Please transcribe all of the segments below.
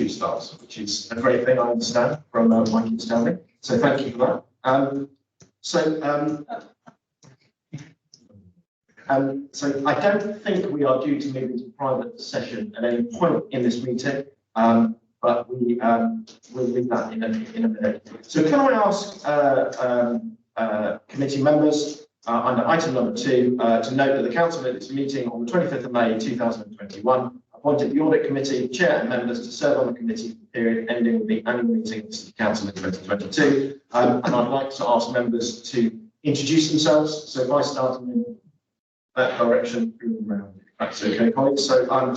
stars, which is a great thing, I understand, from my kids telling me. So thank you for that. So I don't think we are due to move into private session at any point in this meeting, but we will leave that in a minute. So can I ask committee members under item number 2 to note that the council at its meeting on the 25th of May 2021 appointed the audit committee chair and members to serve on the committee for the period ending with the annual meeting of the City Council in 2022. And I'd like to ask members to introduce themselves. So by starting in that direction, around. That's okay, colleagues. So I'm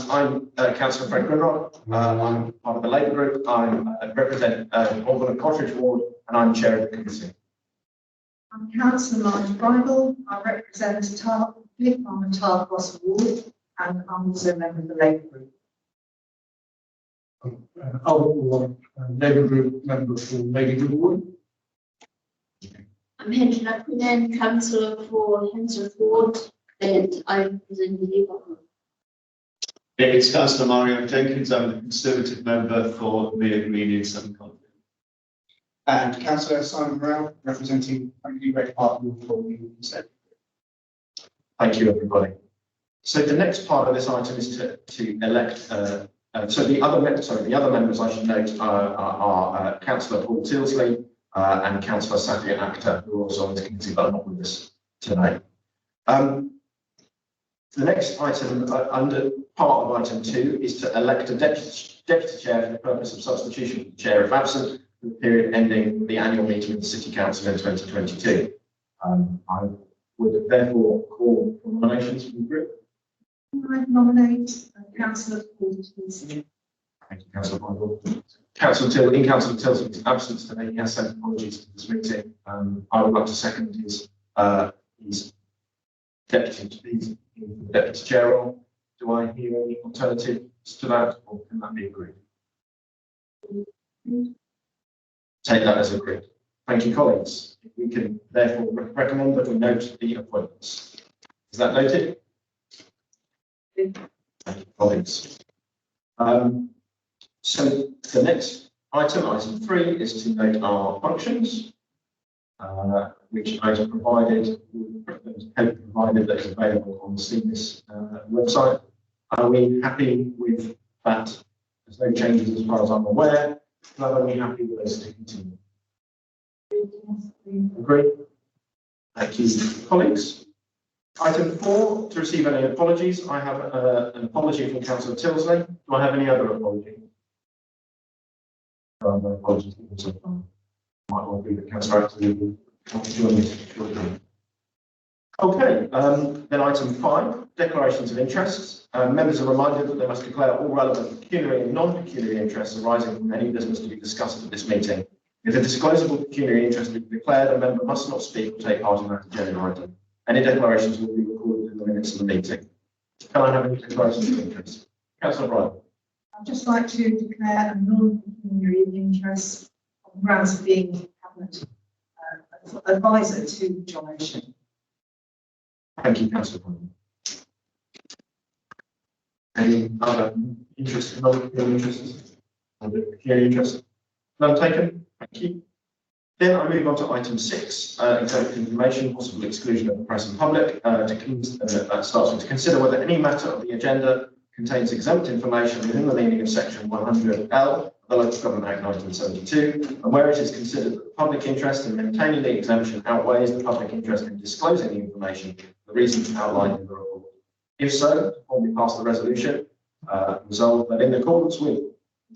Councillor Fred Grimrod. I'm part of the Labour Group. I represent Alban and Cottridge Ward, and I'm chair of the committee. I'm Councillor Marge Bridle. I represent Fleet Farm and Tarcross Ward, and I'm also a member of the Labour Group. Alban Labour Group member for Labour Ward. I'm Hendra Quinn, councillor for Hensworth Ward, and I represent the Labour Group. It's Councillor Mario Jenkins. I'm the Conservative member for the Green in Southern Content. And Councillor Simon Brown, representing Company Red Park Ward for the Consent. Thank you, everybody. So the next part of this item is to elect. So the other members I should note are Councillor Paul Tilsley and Councillor Safia Akhtar, who are also on this committee but not with us today. The next item under part of item 2 is to elect a deputy chair for the purpose of substitution of the chair if absent for the period ending the annual meeting of the City Council in 2022. I would therefore call for nominations from the group. I nominate Councillor Paul Tilsley. Thank you, Councillor Bible. Councillor Tilsley's absence today, he has sent apologies to this meeting. I would like to second his deputy chair role. Do I hear any alternatives to that, or can that be agreed? Take that as agreed. Thank you, colleagues. We can therefore recommend that we note the appointments. Is that noted? Thank you, colleagues. So the next item 3, is to note our functions, which I have provided that is available on the CMIS website. Are we happy with that? There's no changes as far as I'm aware. Are we happy with those to continue? Agree? Thank you, colleagues. Item 4, to receive any apologies. I have an apology from Councillor Tilsley. Do I have any other apologies? No apologies. Might well be that Councillor Akhtar will join me. Okay, then item 5, declarations of interests. Members are reminded that they must declare all relevant pecuniary and non-pecuniary interests arising from any business to be discussed at this meeting. If a disclosable pecuniary interest is declared, a member must not speak or take part in that agenda item. Any declarations will be recorded in the minutes of the meeting. Can I have any declarations of interest? Councillor Bryan. I'd just like to declare a non-pecuniary interest on grounds of being cabinet advisor to John Ocean. Thank you, Councillor Bryan. Any other interest, non-pecuniary interests? Pecuniary interest? None taken. Thank you. Then I move on to item 6, exempt information, possible exclusion of the press and public. That starts with to consider whether any matter of the agenda contains exempt information within the meaning of section 100L of the Local Government Act 1972, and where it is considered that the public interest in maintaining the exemption outweighs the public interest in disclosing the information, the reasons outlined in the report. If so, formally pass the resolution, resolved that in accordance with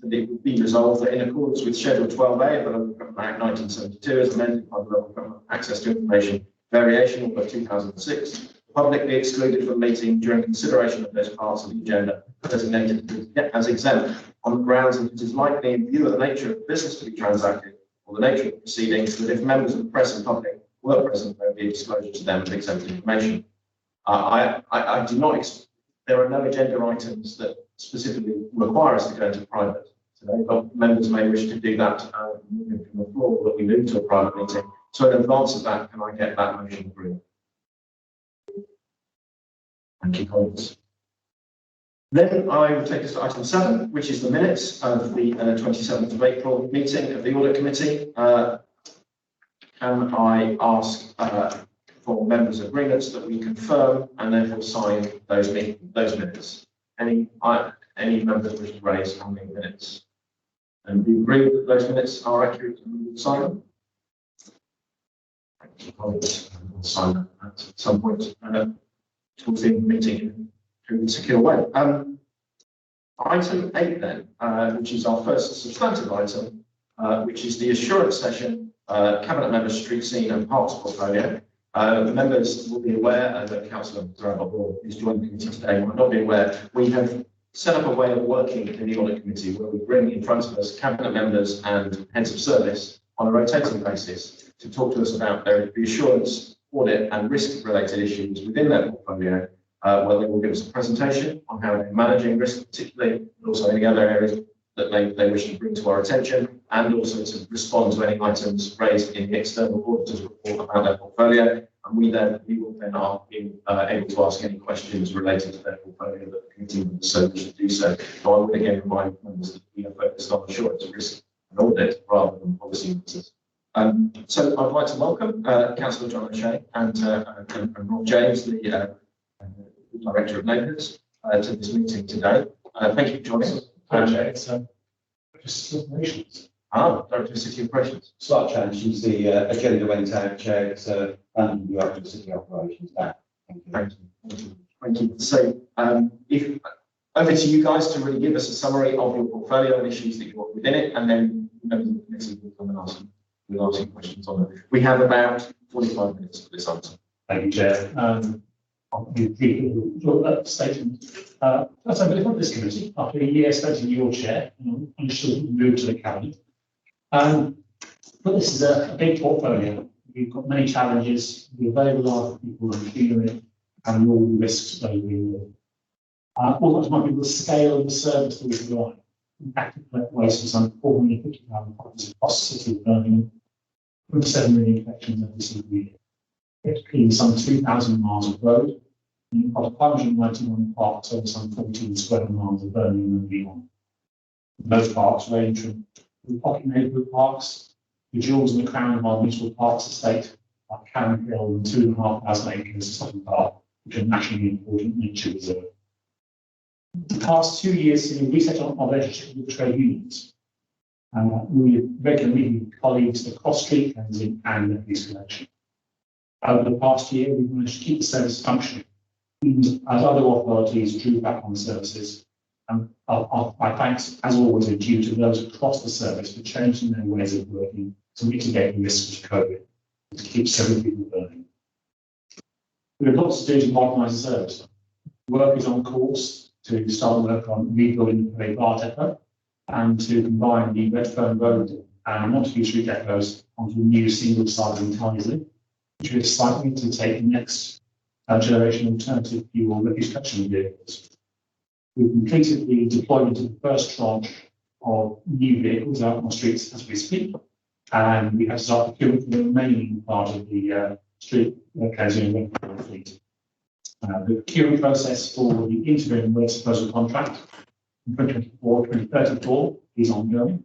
it would be resolved that in accordance with Schedule 12A of the Local Government Act 1972 as amended by the Local Government Access to Information Variation of 2006, the public be excluded from the meeting during consideration of those parts of the agenda designated as exempt on the grounds that it is likely, in view of the nature of the business to be transacted or the nature of the proceedings, that if members of the press and public were present, there would be a disclosure to them of exempt information. I do not. There are no agenda items that specifically require us to go into private today, but members may wish to do that moving from the floor that we move to a private meeting. So in advance of that, can I get that motion through? Thank you, colleagues. Then I will take us to item 7, which is the minutes of the 27th of April meeting of the Audit Committee. Can I ask for members' agreements that we confirm and therefore sign those minutes? Any members wish to raise on the minutes? And we agree that those minutes are accurate and we will sign them? We'll sign them at some point towards the end of the meeting in a secure way. Item 8 then, which is our first substantive item, which is the assurance session, Cabinet Member Street Scene and Parks portfolio. The members will be aware that Councillor Durrell, who's joined the committee today, might not be aware, we have set up a way of working in the Audit Committee where we bring in front of us Cabinet members and heads of service on a rotating basis to talk to us about the assurance, audit and risk related issues within their portfolio, where they will give us a presentation on how they're managing risk particularly, but also any other areas that they wish to bring to our attention, and also to respond to any items raised in the external auditor's report about their portfolio. And we will then able to ask any questions related to their portfolio that the committee would so wish to do so. So I would again remind members that we are focused on assurance, risk and audit rather than policy matters. So I'd like to welcome Councillor John O'Shea and Rob James, the Director of Neighbours, to this meeting today. Thank you for joining us. Just operations. Director of City Operations. Slight change since the agenda went out, Chair. So, and you have City Operations back. Thank you. Thank you. So, if over to you guys to really give us a summary of your portfolio and issues that you've got within it, and then members of the committee will come and ask you questions on it. We have about 45 minutes for this answer. Thank you, Chair. I'll give a statement. That's over before this committee after a year spent in your chair, and I'm sure we'll move to the cabinet. But this is a big portfolio. We've got many challenges. We're very large people and feeling it, and all the risks that we with. All that might be the scale of the service that we provide. In fact, we collect waste for some 450,000 tonnes across the city of Birmingham, 27 million collections every single year. We have to clean some 2,000 miles of road, and we've got 591 parks over some 14 square miles of Birmingham and beyond. Those parks range from pocket neighbourhood parks, the jewels in the crown of our municipal parks estate, like Karen Hill and 2,500 acres of Sutton Park, which are nationally important nature reserve. The past 2 years, we reset our relationship with the trade unions. We regularly meet with colleagues across street cleansing and refuse collection. Over the past year, we've managed to keep the service functioning, even as other authorities drew back on services. And my thanks, as always, are due to those across the service for changing their ways of working to mitigate the risks of COVID and to keep several people burning. We have lots to do to modernise the service. Work is on course to start work on rebuilding the Parade Bar depot and to combine the Redfern Road and Montague Street depots onto a new single-sided Tysley, which is likely to take the next generation alternative fuel refuse collection vehicles. We've completed the deployment of the first tranche of new vehicles out on the streets as we speak, and we have to start procuring for the remaining part of the street cleansing fleet. The procurement process for the interim waste disposal contract from 2024 is ongoing,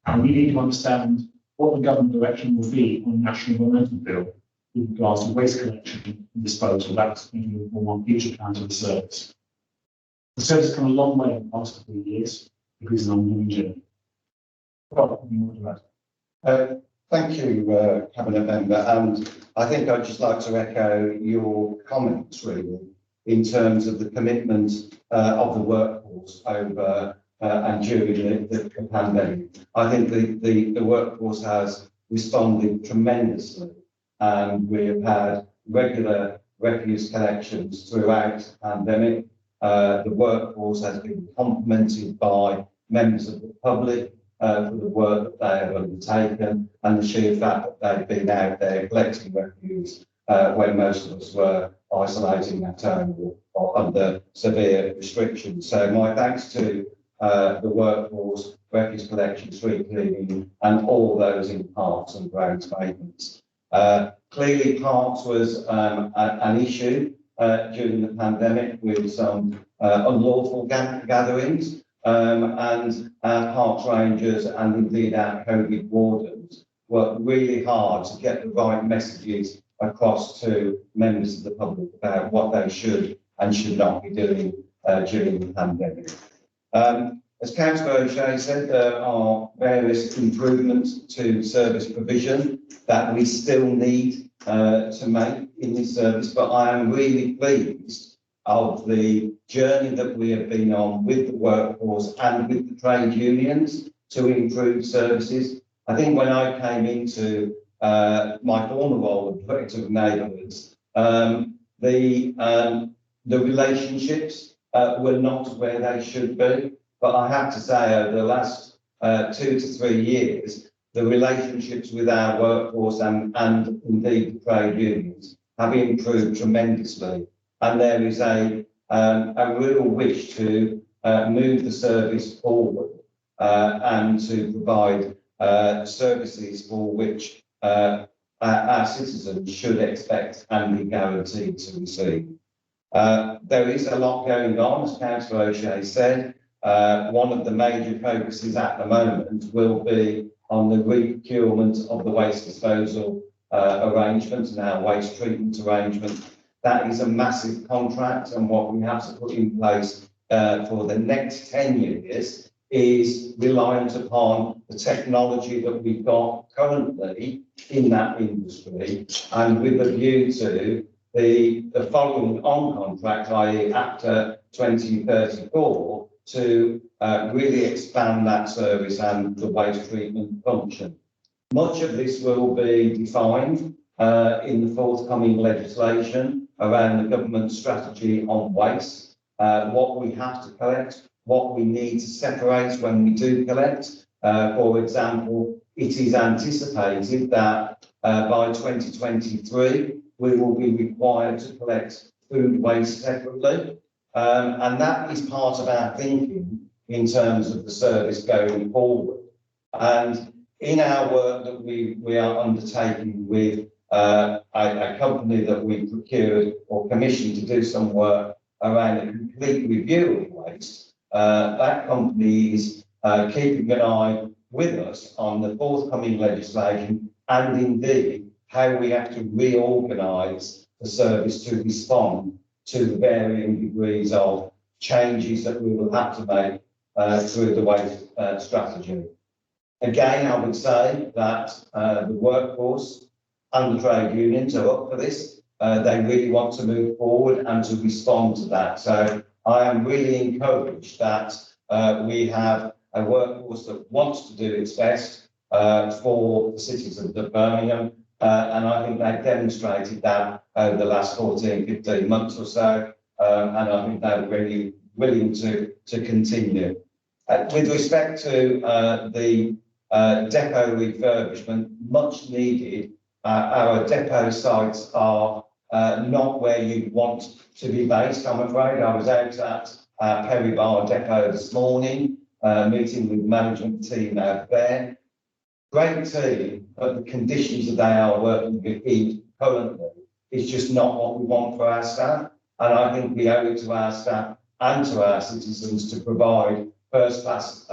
and we need to understand what the government direction will be on the National Momentum Bill with regards to waste collection and disposal. That's going to be one future plan of the service. The service has come a long way in the past couple of years. It is an ongoing journey. Thank you, Cabinet Member. And I think I'd just like to echo your comments, really, in terms of the commitment of the workforce over and during the pandemic. I think the workforce has responded tremendously, and we have had regular refuse collections throughout the pandemic. The workforce has been complemented by members of the public for the work that they have undertaken, and the sheer fact that they've been out there collecting refuse when most of us were isolating at home or under severe restrictions. So my thanks to the workforce, refuse collection, street cleaning, and all those in parks and grounds maintenance. Clearly, parks was an issue during the pandemic with some unlawful gatherings, and our parks rangers and indeed our COVID wardens worked really hard to get the right messages across to members of the public about what they should and should not be doing during the pandemic. As Councillor O'Shea said, there are various improvements to service provision that we still need to make in this service, but I am really pleased of the journey that we have been on with the workforce and with the trade unions to improve services. I think when I came into my former role of Protector of Neighbourhoods, the relationships were not where they should be. But I have to say, over the last 2 to 3 years, the relationships with our workforce and indeed the trade unions have improved tremendously. And there is a real wish to move the service forward and to provide services for which our citizens should expect and be guaranteed to receive. There is a lot going on, as Councillor O'Shea said. One of the major focuses at the moment will be on the re-procurement of the waste disposal arrangement and our waste treatment arrangement. That is a massive contract, and what we have to put in place for the next 10 years is reliant upon the technology that we've got currently in that industry, and with a view to the following on contract, i.e. after 2034, to really expand that service and the waste treatment function. Much of this will be defined in the forthcoming legislation around the government strategy on waste, what we have to collect, what we need to separate when we do collect. For example, it is anticipated that by 2023, we will be required to collect food waste separately. And that is part of our thinking in terms of the service going forward. And in our work that we are undertaking with a company that we procured or commissioned to do some work around a complete review of waste, that company is keeping an eye with us on the forthcoming legislation and indeed how we have to reorganise the service to respond to the varying degrees of changes that we will have to make through the waste strategy. Again, I would say that the workforce and the trade unions are up for this. They really want to move forward and to respond to that. So I am really encouraged that we have a workforce that wants to do its best for the citizens of Birmingham. And I think they've demonstrated that over the last 14, 15 months or so. And I think they're really willing to continue. With respect to the depot refurbishment, much needed. Our depot sites are not where you'd want to be based, I'm afraid. I was out at Perry Bar depot this morning, meeting with the management team out there. Great team, but the conditions that they are working in currently is just not what we want for our staff. And I think we owe it to our staff and to our citizens to provide first-class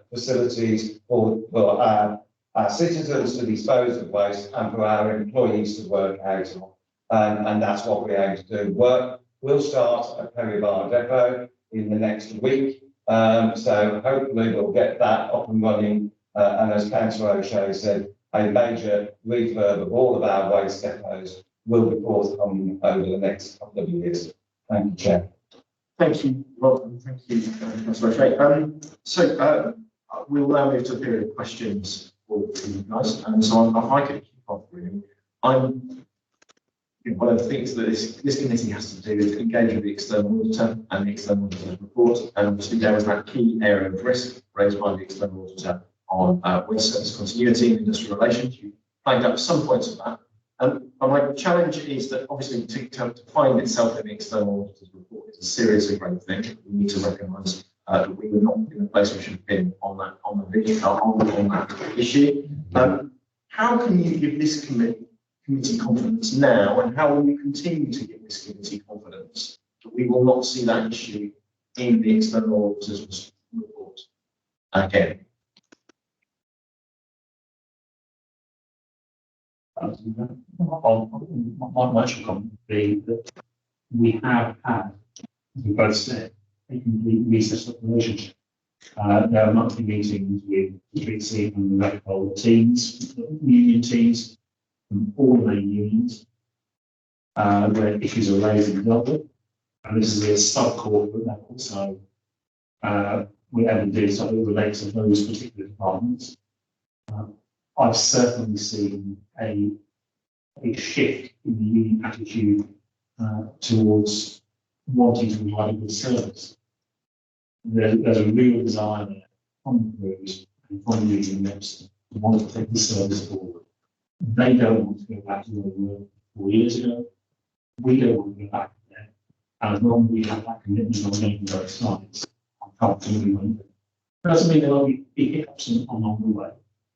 facilities for our citizens to dispose of waste and for our employees to work out of. And that's what we aim to do. Work will start at Perry Bar depot in the next week. So hopefully we'll get that up and running. And as Councillor O'Shea said, a major refurb of all of our waste depots will be forthcoming over the next couple of years. Thank you, Chair. Thank you, Rob, and thank you, Councillor O'Shea. So we'll now move to a period of questions for you guys. And so if I could kick off really, one of the things that this committee has to do is engage with the external auditor and the external auditor's report. And obviously there was that key area of risk raised by the external auditor on waste service continuity and industrial relations. You flagged up some points of that. And my challenge is that obviously to find itself in the external auditor's report is a seriously great thing. We need to recognise that we were not in the place we should have been on that issue. How can you give this committee committee confidence now, and how will you continue to give this committee confidence that we will not see that issue in the external auditor's report again? My initial comment would be that we have had, as we both said, a complete reset of the relationship. There are monthly meetings with street and the rec teams, union teams, from all the main unions, where issues are raised and dealt with. And this is a sub-corporate level, so we have to do something that relates to those particular departments. I've certainly seen a shift in the union attitude towards wanting to provide a good service. There's a real desire there from the groups and from the union reps to want to take the service forward. They don't want to go back to where we were 4 years ago. We don't want to go back there. And as long as we have that commitment on making both sides, I'm confident we won't. Doesn't mean there won't be hiccups along the way.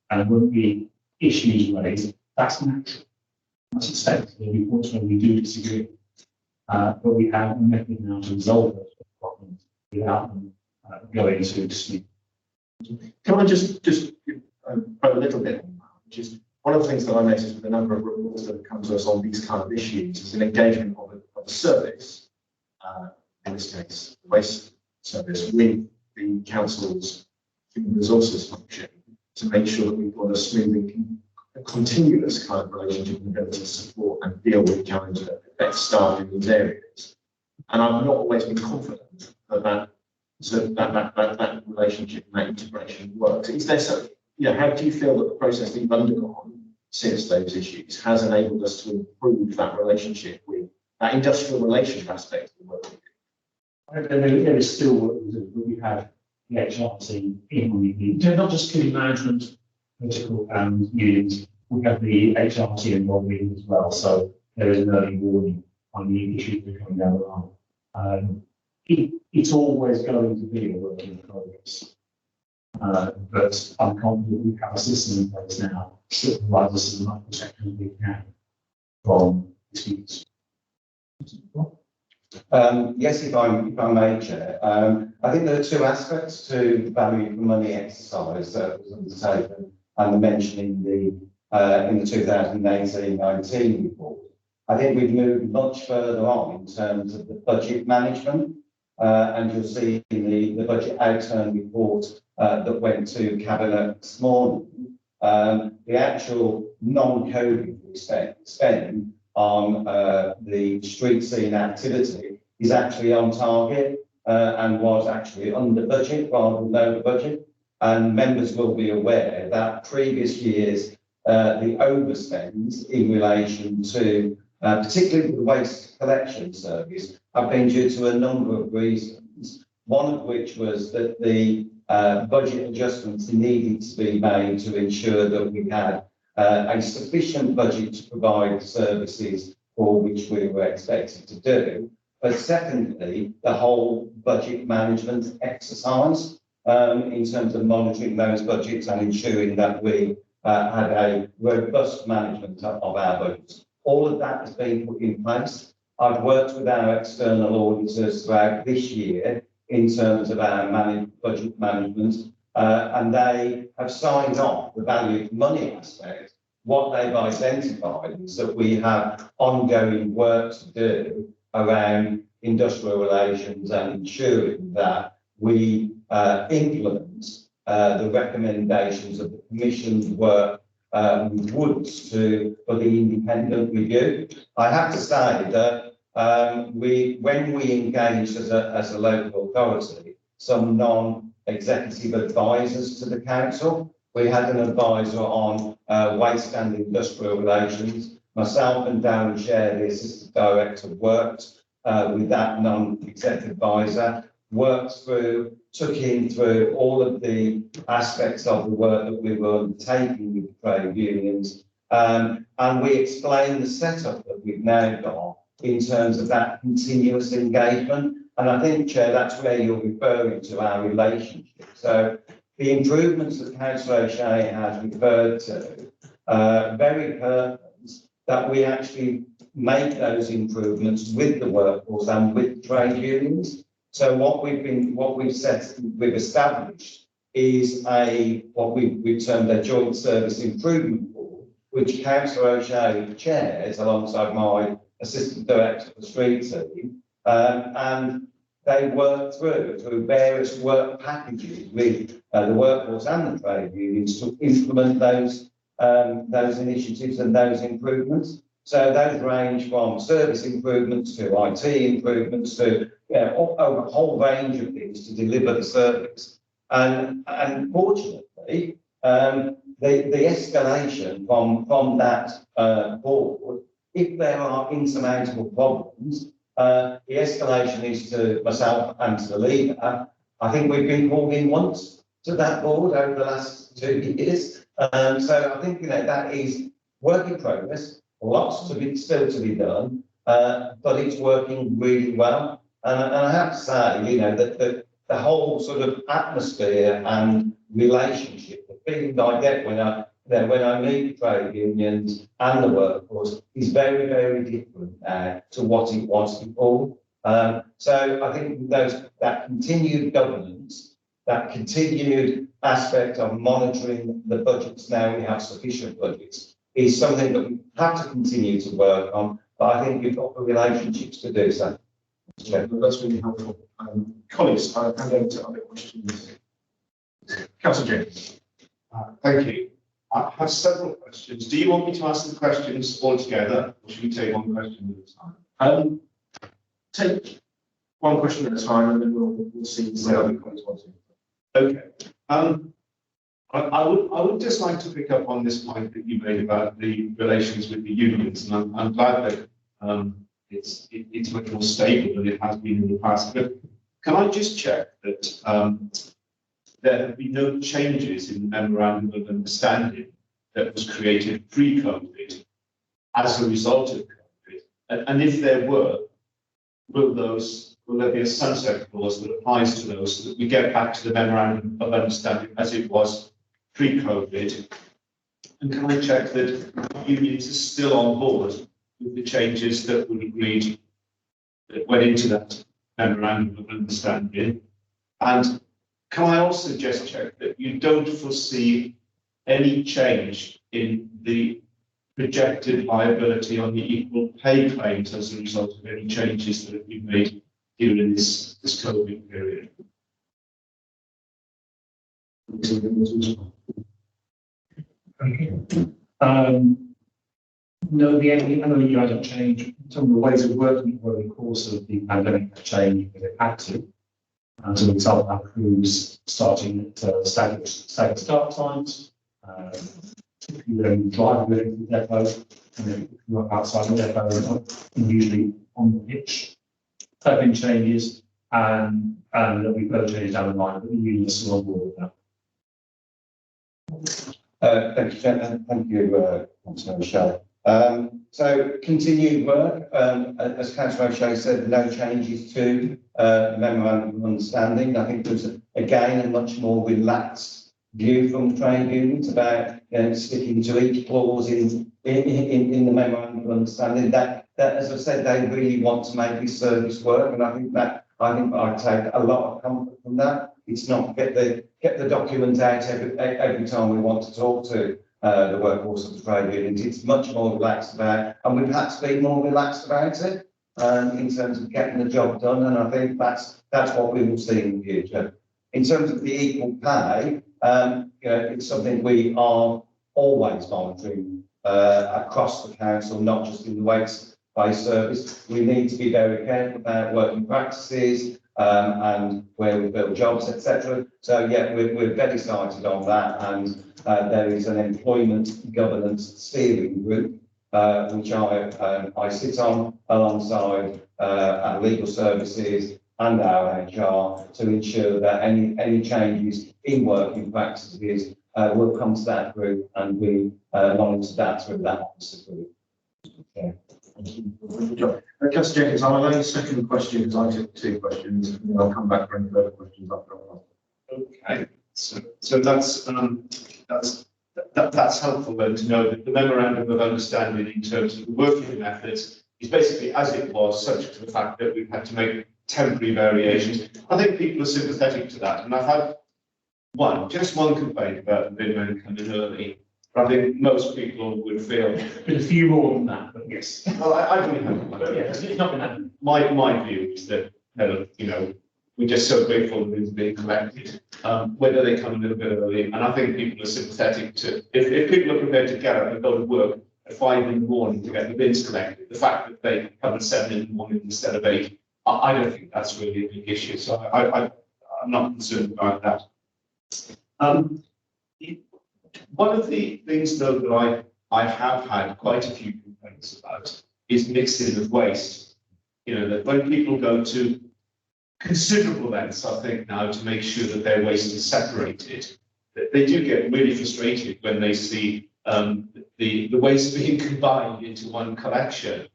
And there won't be issues raised. That's natural. That's expected. There'll be points where we do disagree. But we have a method now to resolve those problems without them going to dispute. Can I just probe a little bit on that, which is one of the things that I noticed with a number of reports that come to us on these kind of issues is an engagement of a service, in this case, the waste service, with the council's human resources function to make sure that we've got a smooth and continuous kind of relationship and ability to support and deal with challenges that affect staff in these areas. And I've not always been confident that that relationship and that integration works. Is there some, how do you feel that the process that you've undergone since those issues has enabled us to improve that relationship with that industrial relationship aspect of the work we do? There is still work to do, but we have the HR team in on the not just community management, political and unions. We have the HR team involved in as well, so there is an early warning on the issues that are coming down the line. It's always going to be a work in progress, but I'm confident we have a system in place now that provides us as much protection as we can from disputes. Yes, if I may, Chair. I think there are two aspects to the value for money exercise that was undertaken and mentioned in the 2018-19 report. I think we've moved much further on in terms of the budget management, and you'll see in the budget outturn report that went to Cabinet this morning, the actual non-COVID spend on the street scene activity is actually on target and was actually under budget rather than over budget. And members will be aware that previous years, the overspends in relation to particularly the waste collection service have been due to a number of reasons, one of which was that the budget adjustments needed to be made to ensure that we had a sufficient budget to provide the services for which we were expected to do. But secondly, the whole budget management exercise in terms of monitoring those budgets and ensuring that we had a robust management of our budgets. All of that has been put in place. I've worked with our external auditors throughout this year in terms of our budget management, and they have signed off the value of money aspect. What they've identified is that we have ongoing work to do around industrial relations and ensuring that we implement the recommendations of the Commission's work with Woods for the independent review. I have to say that when we engaged as a local authority, some non-executive advisors to the council, we had an advisor on waste and industrial relations. Myself and Darren Share, the assistant director, worked with that non-executive advisor, took him through all of the aspects of the work that we were undertaking with the trade unions. And we explained the setup that we've now got in terms of that continuous engagement. And I think, Chair, that's where you're referring to our relationship. So the improvements that Councillor O'Shea has referred to, very pertinent that we actually make those improvements with the workforce and with trade unions. So what we've established is what we've termed a joint service improvement board, which Councillor O'Shea chairs alongside my assistant director for the street team, and they work through various work packages with the workforce and the trade unions to implement those initiatives and those improvements. So those range from service improvements to IT improvements to a whole range of things to deliver the service. And fortunately, the escalation from that board, if there are insurmountable problems, the escalation is to myself and to the leader. I think we've been called in once to that board over the last 2 years. So I think that is work in progress. Lots still to be done, but it's working really well. And I have to say, that the whole sort of atmosphere and relationship, the feeling I get when I meet trade unions and the workforce is very, very different to what it was before. So I think that continued governance, that continued aspect of monitoring the budgets now we have sufficient budgets, is something that we have to continue to work on, but I think we've got the relationships to do so. Yeah, that's really helpful. Colleagues, I'll hand over to other questions. Councillor James. Thank you. I have several questions. Do you want me to ask the questions all together, or should we take one question at a time? Take one question at a time, and then we'll see where other colleagues want to. Okay. I would just like to pick up on this point that you made about the relations with the unions, and I'm glad that it's much more stable than it has been in the past. But can I just check that there have been no changes in the memorandum of understanding that was created pre-COVID as a result of COVID? And if there were, will there be a sunset clause that applies to those so that we get back to the memorandum of understanding as it was pre-COVID? And can I check that unions are still on board with the changes that were agreed that went into that memorandum of understanding? And can I also just check that you don't foresee any change in the projected liability on the equal pay claims as a result of any changes that have been made during this COVID period? No, the MOU hasn't changed. Some of the ways of working over the course of the pandemic have changed because it had to. As a result, our crews starting at staggered start times. If you only drive within the depot, if you are outside the depot, and usually on the pitch. There have been changes, and we've got to change down the line, but the union is still on board with that. Thank you, Jen, thank you, Councillor O'Shea. So continued work, as Councillor O'Shea said, no changes to the memorandum of understanding. I think there's again a much more relaxed view from trade unions about sticking to each clause in the memorandum of understanding. That as I said, they really want to make this service work, and I think I take a lot of comfort from that. It's not get the document out every time we want to talk to the workforce of the trade unions. It's much more relaxed about, and we've had to be more relaxed about it in terms of getting the job done. And I think that's what we will see in the future. In terms of the equal pay, it's something we are always monitoring across the council, not just in the waste-based service. We need to be very careful about working practices and where we build jobs, etc. So yeah, we're very excited on that, and there is an employment governance steering group which I sit on alongside our legal services and our HR to ensure that any changes in working practices will come to that group, and we monitor that through that officer group. Okay. Good job. Councillor Jenkins, I'll allow you a second question because I took 2 questions, and then I'll come back for any further questions after. Okay, so that's that's helpful then to know that the memorandum of understanding in terms of the working methods is basically as it was, subject to the fact that we've had to make temporary variations. I think people are sympathetic to that, and I've had just one complaint about the bin men coming early. But I think most people would feel. Been a few more than that, but yes. Well, I really haven't. But yeah, it's not been that. My view is that, you know, we're just so grateful that it's being collected, whether they come a little bit early. And I think people are sympathetic to, if people are prepared to get up and go to work at 5 in the morning to get the bins collected, the fact that they come at 7 in the morning instead of 8, I don't think that's really a big issue. So I'm not concerned about that. One of the things, though, that I have had quite a few complaints about is mixing of waste. You know, that when people go to considerable lengths, I think, now to make sure that their waste is separated, that they do get really frustrated when they see the waste being combined into one collection.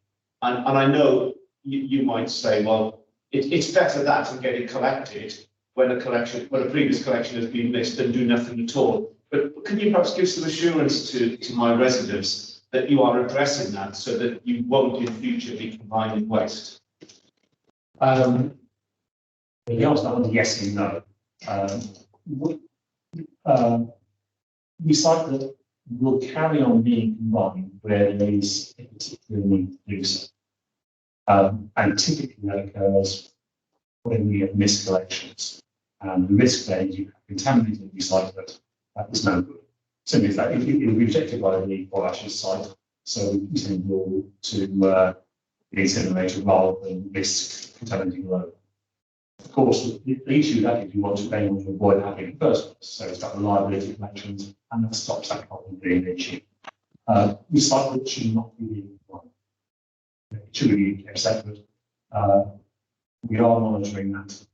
And I know you might say, well, it's better that than get it collected when a previous collection has been missed and do nothing at all. But can you perhaps give some assurance to my residents that you are addressing that so that you won't in future be combining waste? The answer to that is yes and no. Recycling will carry on being combined where there is a particular need to do so. And typically that occurs when we have missed collections. And the risk there is you have contaminated recyclate. That is no good. Simply that it will be rejected by the Ashes site, so we send it all to the incinerator rather than risk contaminating load. Of course, the issue with that is you want to avoid having in the first place. So it's got reliability connections, and that stops that problem being an issue. Recyclate should not be one. It should be kept separate. We are monitoring that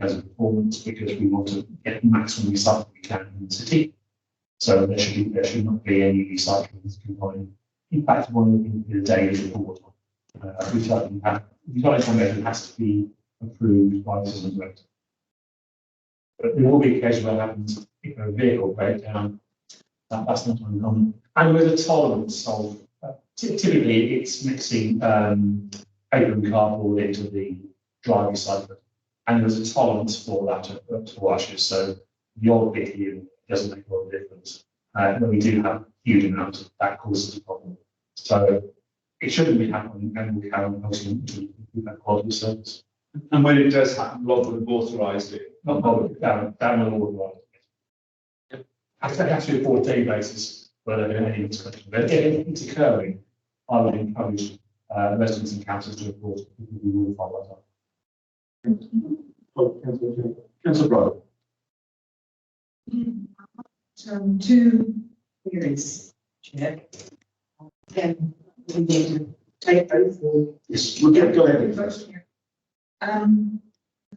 as a performance because we want to get the maximum recycling we can in the city. So there should not be any recycling combined. In fact, one of the daily report on recycling information has to be approved by the system director. But there will be a case where it happens if a vehicle breakdown. That's not uncommon. And with a tolerance of typically it's mixing paper and cardboard into the dry recycling. And there's a tolerance for that to washes. So the odd bit here doesn't make a lot of difference. When we do have huge amounts, that causes a problem. So it shouldn't be happening, and we can to improve that quality of service. And when it does happen, Rob would have authorised it. Not Bob, Dan will authorize it. Actually, a 14 basis where there are any inspection. But if it's occurring, I would encourage residents and councils to report it because we will follow that up. Councillor Brother. Two queries, Chair. Again, we need to take both. Yes, we'll go ahead first.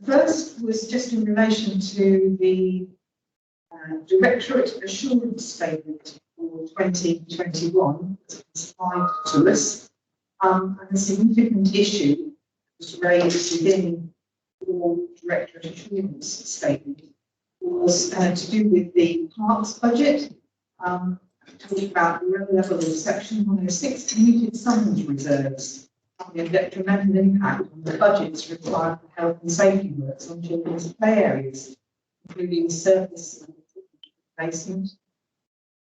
First was just in relation to the Directorate Assurance Statement for 2021 that was supplied to us. And a significant issue was raised within the Directorate Assurance Statement was to do with the parks budget. Talking about the level of section 106 commuted sums reserves having a detrimental impact on the budgets required for health and safety works on children's play areas, including surface and basement.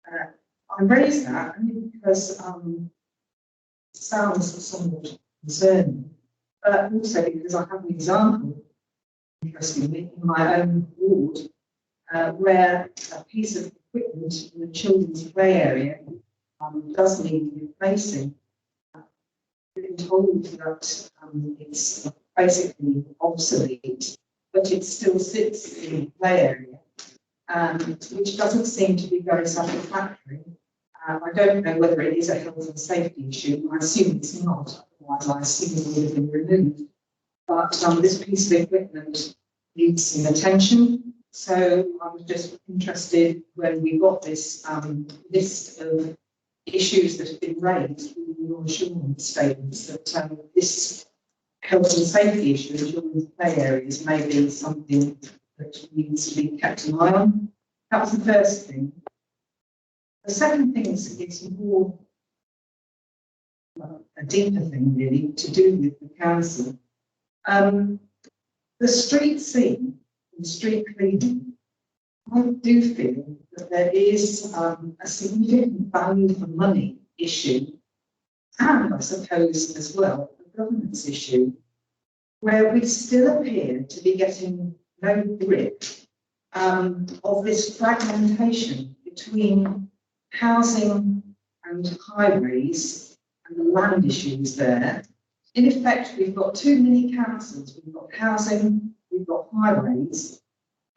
I raise that only because it sounds somewhat concerning, but also because I have an example, interestingly, in my own ward, where a piece of equipment in the children's play area does need replacing. I've been told that it's basically obsolete, but it still sits in the play area, which doesn't seem to be very satisfactory. I don't know whether it is a health and safety issue. I assume it's not, otherwise I assume it would have been removed. But this piece of equipment needs some attention. So I was just interested when we got this list of issues that have been raised with your assurance statements that this health and safety issue in children's play areas may be something that needs to be kept an eye on. That was the first thing. The second thing is more a deeper thing really to do with the council. The street scene and street cleaning, I do feel that there is a significant value for money issue, and I suppose as well a governance issue, where we still appear to be getting no grip of this fragmentation between housing and highways and the land issues there. In effect, we've got too many councils. We've got housing, we've got highways,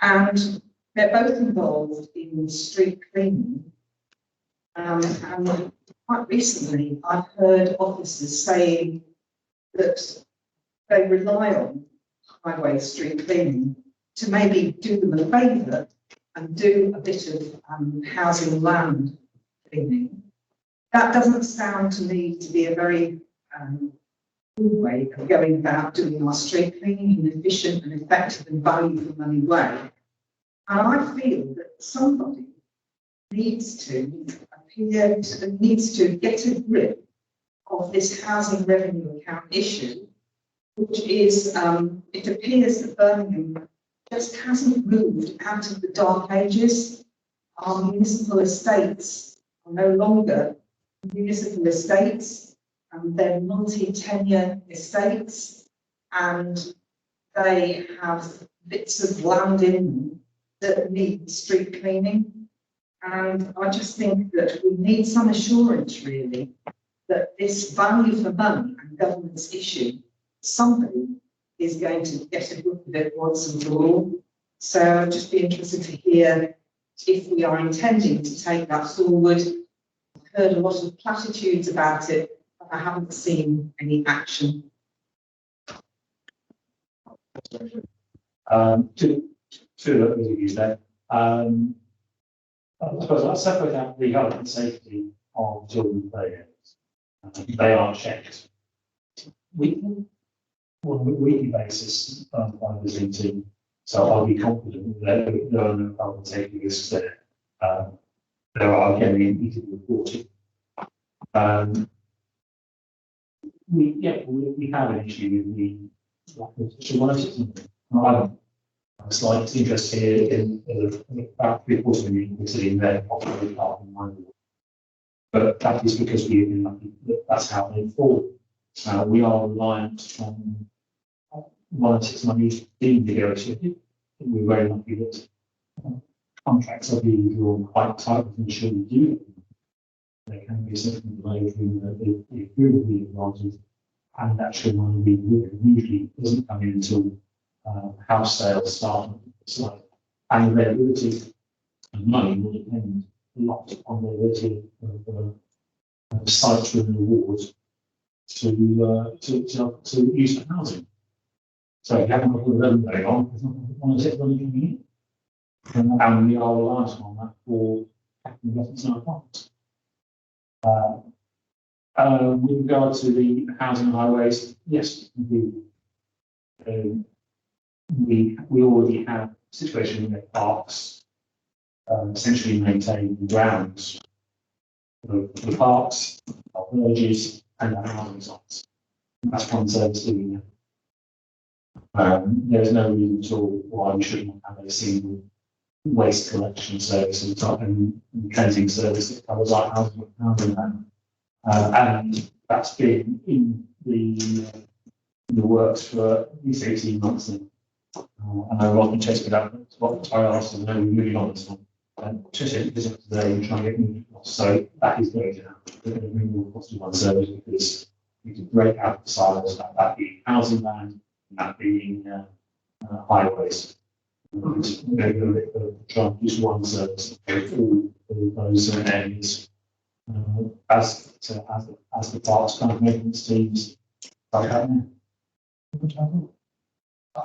and they're both involved in street cleaning. And quite recently, I've heard officers saying that they rely on highway street cleaning to maybe do them a favour and do a bit of housing land cleaning. That doesn't sound to me to be a very good way of going about doing our street cleaning in an efficient and effective and value for money way. And I feel that somebody needs to get a grip of this housing revenue account issue, which is, it appears that Birmingham just hasn't moved out of the dark ages. Our municipal estates are no longer municipal estates, and they're multi-tenure estates, and they have bits of land in them that need street cleaning. And I just think that we need some assurance, really, that this value for money and governance issue, somebody is going to get a grip of it once and for all. So I'd just be interested to hear if we are intending to take that forward. I've heard a lot of platitudes about it, but I haven't seen any action. Two reviews there. I suppose I'll separate out the health and safety of children's play areas. They are checked weekly, on a weekly basis by the Zoom team. So I'll be confident that there are no health and safety risks there. There are again immediate reporting. We have an issue with the lack of social monitoring. A slight interest here in about 3/4 million considering their population part in mind. But that is because we have been lucky that that's how they fall. We are reliant on 1/6 money being negotiated. We're very lucky that contracts are being drawn quite tightly to ensure we do. There can be significant delay between the approval of the advances and actual money being given. Usually it doesn't come in until house sales start. So, and availability of money will depend a lot on the ability of sites with awards to use for housing. So if you haven't got the revenue going on, there's not one of money coming in. And we are reliant on that for capital investments in our funds. With regard to the housing highways, yes, indeed. We already have a situation where parks essentially maintain the grounds of the parks, our villages, and our housing sites. That's one service doing that. There's no reason at all why we shouldn't have a single waste collection service and cleansing service that covers our housing land. And that's been in the works for at least 18 months now. And I welcome Chase for that. What I asked, and now we're moving on this one. Chase visit today and try and get moving across. So that is going to happen. We're going to bring more cost of one service because we can break out the silos, that being housing land and that being highways. And we're going to try and use one service for all those areas as the parks kind of maintenance teams start happening.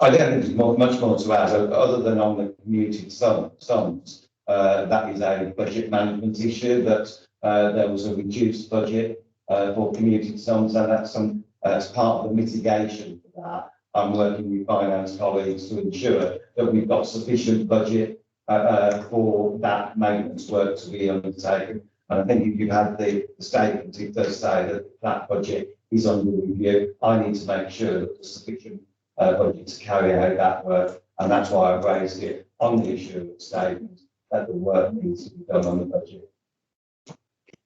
I don't think there's much more to add, other than on the community sums. That is a budget management issue, that there was a reduced budget for community sums, and that's part of the mitigation for that. I'm working with finance colleagues to ensure that we've got sufficient budget for that maintenance work to be undertaken. And I think if you've had the statement, it does say that that budget is under review. I need to make sure that there's sufficient budget to carry out that work. And that's why I've raised it on the assurance statement that the work needs to be done on the budget.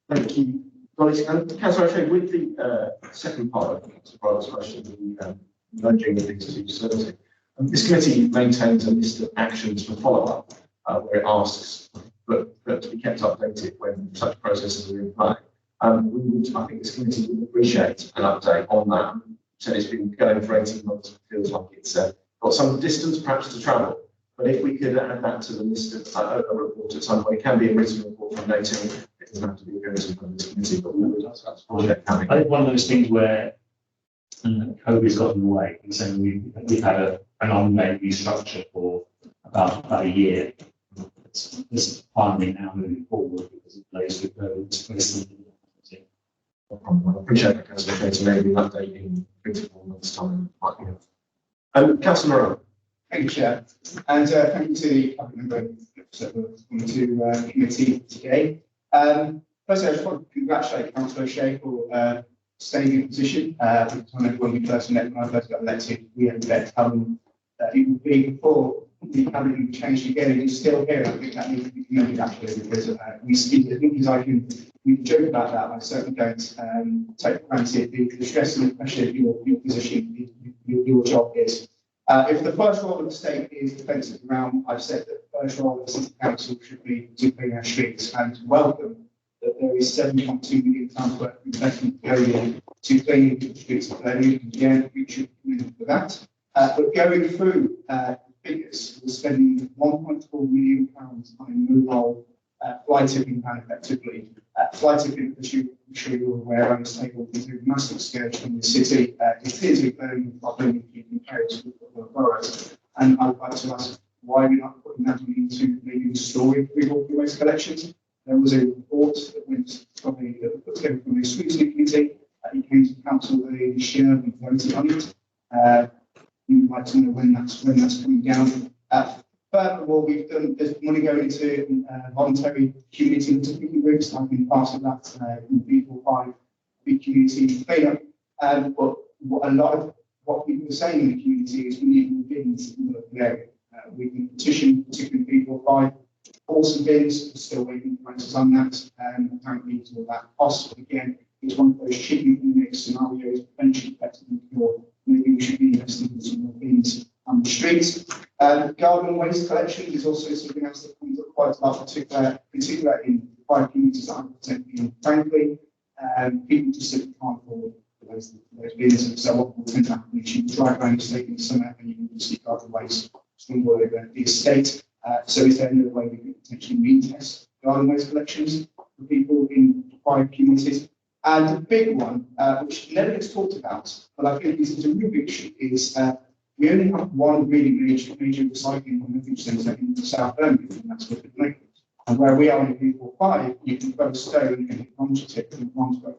Thank you, colleagues. And Councillor O'Shea, with the second part of Councillor Bryle's question, the merging of these two services, this committee maintains a list of actions for follow-up, where it asks for to be kept updated when such processes are in play. We would, I think this committee would appreciate an update on that. So it's been going for 18 months, it feels like it's got some distance perhaps to travel. But if we could add that to the list of a report at some point, it can be a written report from noting, it doesn't have to be a written from this committee, but we would appreciate having. I think one of those things where COVID's got in the way, and so we've had an ongoing restructure for about a year. This finally now moving forward because it plays with those. I appreciate that, Councillor O'Shea, so maybe an update in 3 to 4 months' time might be helpful. Councillor Moreau. Thank you, Chair. And thank you to the member to committee today. Firstly, I just want to congratulate Councillor O'Shea for staying in position. Because when we first met, when I first got elected, we had met Helen. It would be before the Helen changed again, and he's still here. I think that needs to be commended actually, because we speak. I think as I can, we joke about that. I certainly don't take for granted the stress and the pressure your position, your job is. If the first role of the state is defence of the realm, I've said that the first role of the City Council should be to clean our streets, and welcome that there is £7.2 million worth of investment going in to clean the streets of Birmingham. Again, we should commend for that. But going through figures, we're spending £1.4 million on a mobile fly tipping ban effectively. Fly tipping, as I'm sure you're aware, on the table is a massive scourge from the city. It is a burning problem if you compare it to the boroughs. And I would like to ask why we're not putting that money into maybe restoring freehold waste collections. There was a report that went from that put together from a scrutiny committee. It came to council earlier this year. We voted on it. We would like to know when that's coming down. Furthermore, there's money going into voluntary community interviewing groups. I've been part of that in B45 big community cleanup. But a lot of what people are saying in the community is we need more bins in the local area. We can petition, particularly B45, for some bins. We're still waiting for answers on that. Apparently, it's all that cost. But again, it's one of those chicken and egg scenarios, potentially better than before. Maybe we should be investing in some more bins on the streets. Garden waste collections is also something else that comes up quite a lot, particularly in 5 communities that I'm representing in. Frankly, people just simply can't afford those bins, and so what will tend to happen is you drive around the state in the summer and you can see garden waste from all over the estate. So is there no way we could potentially retest garden waste collections for people in 5 communities? And the big one, which never gets talked about, but I think is a real big issue, is we only have one really major recycling and centre in South Birmingham, and that's with the Lakewood. And where we are in B45, you can throw a stone and it launches it from Bromsgrove.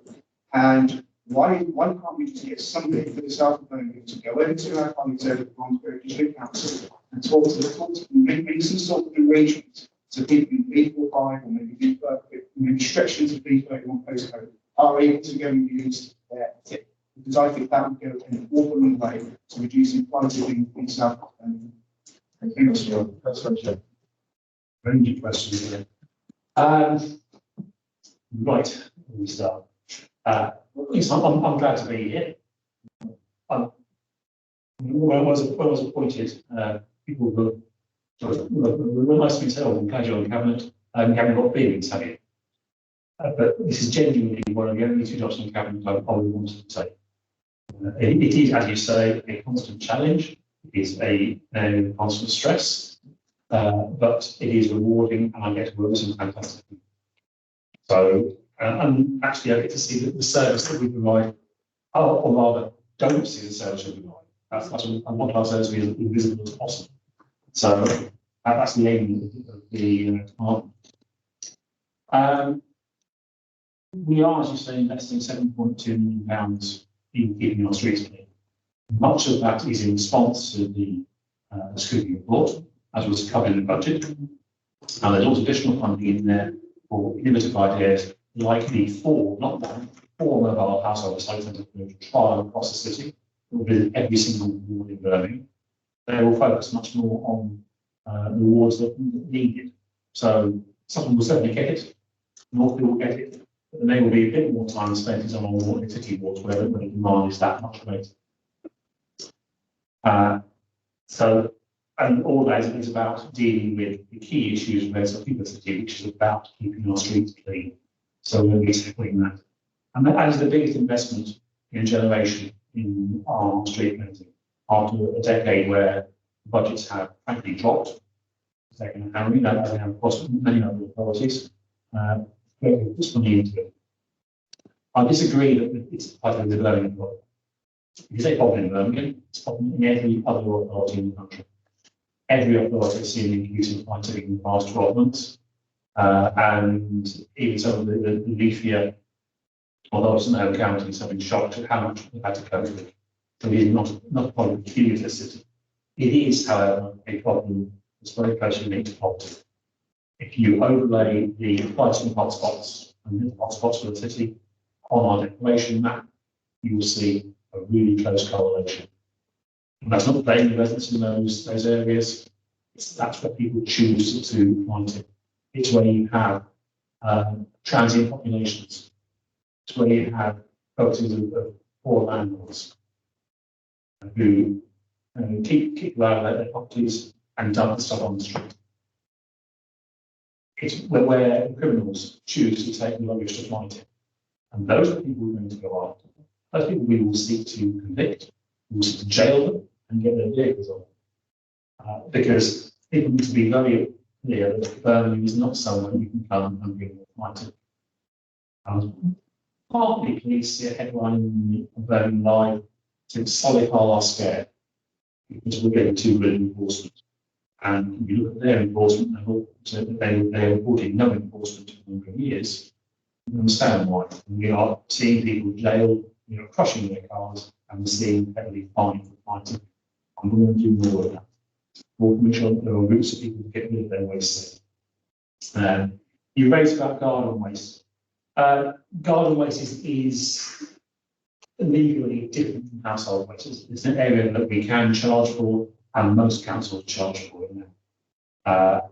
And why can't we just get somebody for the South of Birmingham to go over to our colleagues over at Bromsgrove District Council and talk to them, make some sort of arrangement so people in B45 or maybe stretch into B31 postcode are able to go and use their tip. Because I think that would go an awful long way to reducing quality in South Birmingham. Thank you, Councillor O'Shea. Very good question here. Right, we start. I'm glad to be here. When I was appointed, people were nice to be told, I'm glad you're on the cabinet, you haven't got feelings, have you? But this is genuinely one of the only 2 jobs in the cabinet I would want to take. It is, as you say, a constant challenge. It is a constant stress, but it is rewarding, and I get to work with some fantastic people. So, and actually, I get to see the service that we provide, or rather, don't see the service we provide. That's I want our service to be as invisible as possible. So that's the aim of the department. We are, as you say, investing £7.2 million in keeping our streets clean. Much of that is in response to the scrutiny report, as was covered in the budget. And there's also additional funding in there for innovative ideas likely not one, 4 mobile household recycling centres trial across the city. Will visit every single ward in Birmingham. They will focus much more on the wards that need it. So someone will certainly get it, Northfield will get it, but there will be a bit more time spent on all the city wards where the demand is that much greater. And all that is about dealing with the key issues related to the city, which is about keeping our streets clean. So we'll be tackling that. And that is the biggest investment in generation in our street cleansing after a decade where budgets have frankly dropped. Taken a hammering, as they have across many other authorities. Put money into it. I disagree that it's part of the Birmingham problem. It is a problem in Birmingham, it's a problem in every other authority in the country. Every authority has seen an increase in fine tipping in the past 12 months. And even some of the leafier authorities in the counties have been shocked at how much they've had to cope with. So it is not a problem peculiar to the city. It is, however, a problem that's very closely linked to poverty. If you overlay the pricing hotspots and the hotspots for the city on our declaration map, you will see a really close correlation. And that's not blaming the residents in those areas. That's where people choose to find it. It's where you have transient populations. It's where you have properties of poor landlords who keep around their properties and dump the stuff on the street. It's where criminals choose to take the luggage to find it. And those are the people we're going to go after. Those people we will seek to convict, we will seek to jail them and get their vehicles on. Because people need to be very clear that Birmingham is not somewhere you can come and bring a fight. I was partly pleased to see a headline in the Birmingham Live saying Solihull are scared because we're getting too good enforcement. And if you look at their enforcement level, they're reporting no enforcement for a number of years. You understand why. And we are seeing people jailed, crushing their cars, and we're seeing heavily fined for fighting. And we're going to do more of that. We'll make sure that there are routes for people to get rid of their waste. You raised about garden waste. Garden waste is legally different from household waste. It's an area that we can charge for, and most councils charge for it now.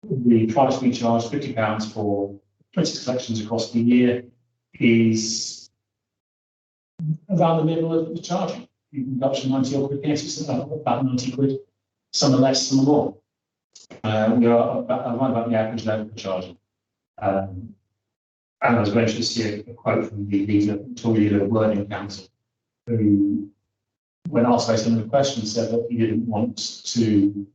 The price we charge, £50 for 20 collections across the year, is around the middle of the charging. You can go up to 90 or quid, yes, it's about 90 quid. Some are less, some are more. We are around about the average level of charging. And I was going to see a quote from the leader of Worthing Council, who, when asked by some of the questions, said that he didn't want to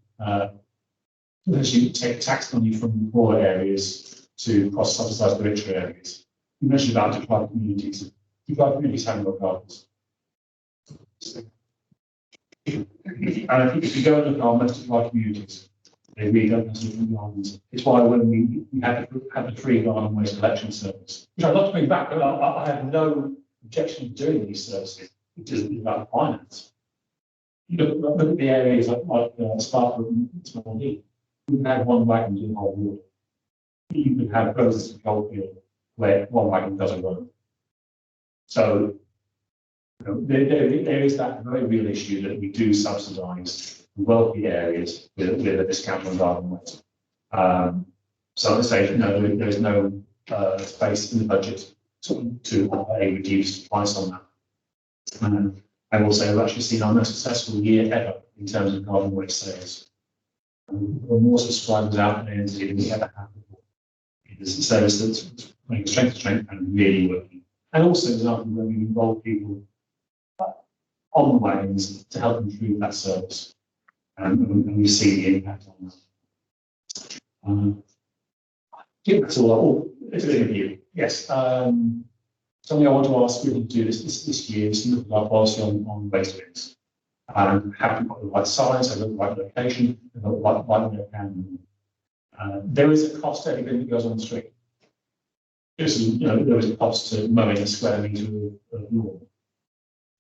actually take tax money from the poorer areas to cross-subsidise the richer areas. You mentioned about deprived communities. Deprived communities haven't got gardens. And if you go and look at our most deprived communities, they really don't have different gardens. It's why when we have the free garden waste collection service, which I'd love to bring back, but I have no objection to doing these services. It isn't about finance. You look at the areas like Sparta and Small Heath. You can have one wagon doing the whole ward. You could have process of Goldfield where one wagon does a road. So there is that very real issue that we do subsidise wealthy areas with a discount on garden waste. So at this stage, no, there is no space in the budget to offer a reduced price on that. I will say we've actually seen our most successful year ever in terms of garden waste sales. There are more subscribers out there than we ever have before. It is a service that's running strength to strength and really working. And also, example, when we involve people on the wagons to help improve that service. And we see the impact on that. I think that's all. It's a bit of a view. Yes. Something I want to ask people to do this year is to look at our policy on waste bins. And have we got the right size, have we got the right location, have we got the right location. There is a cost to everything that goes on the street. There is a cost to mowing a square metre of lawn.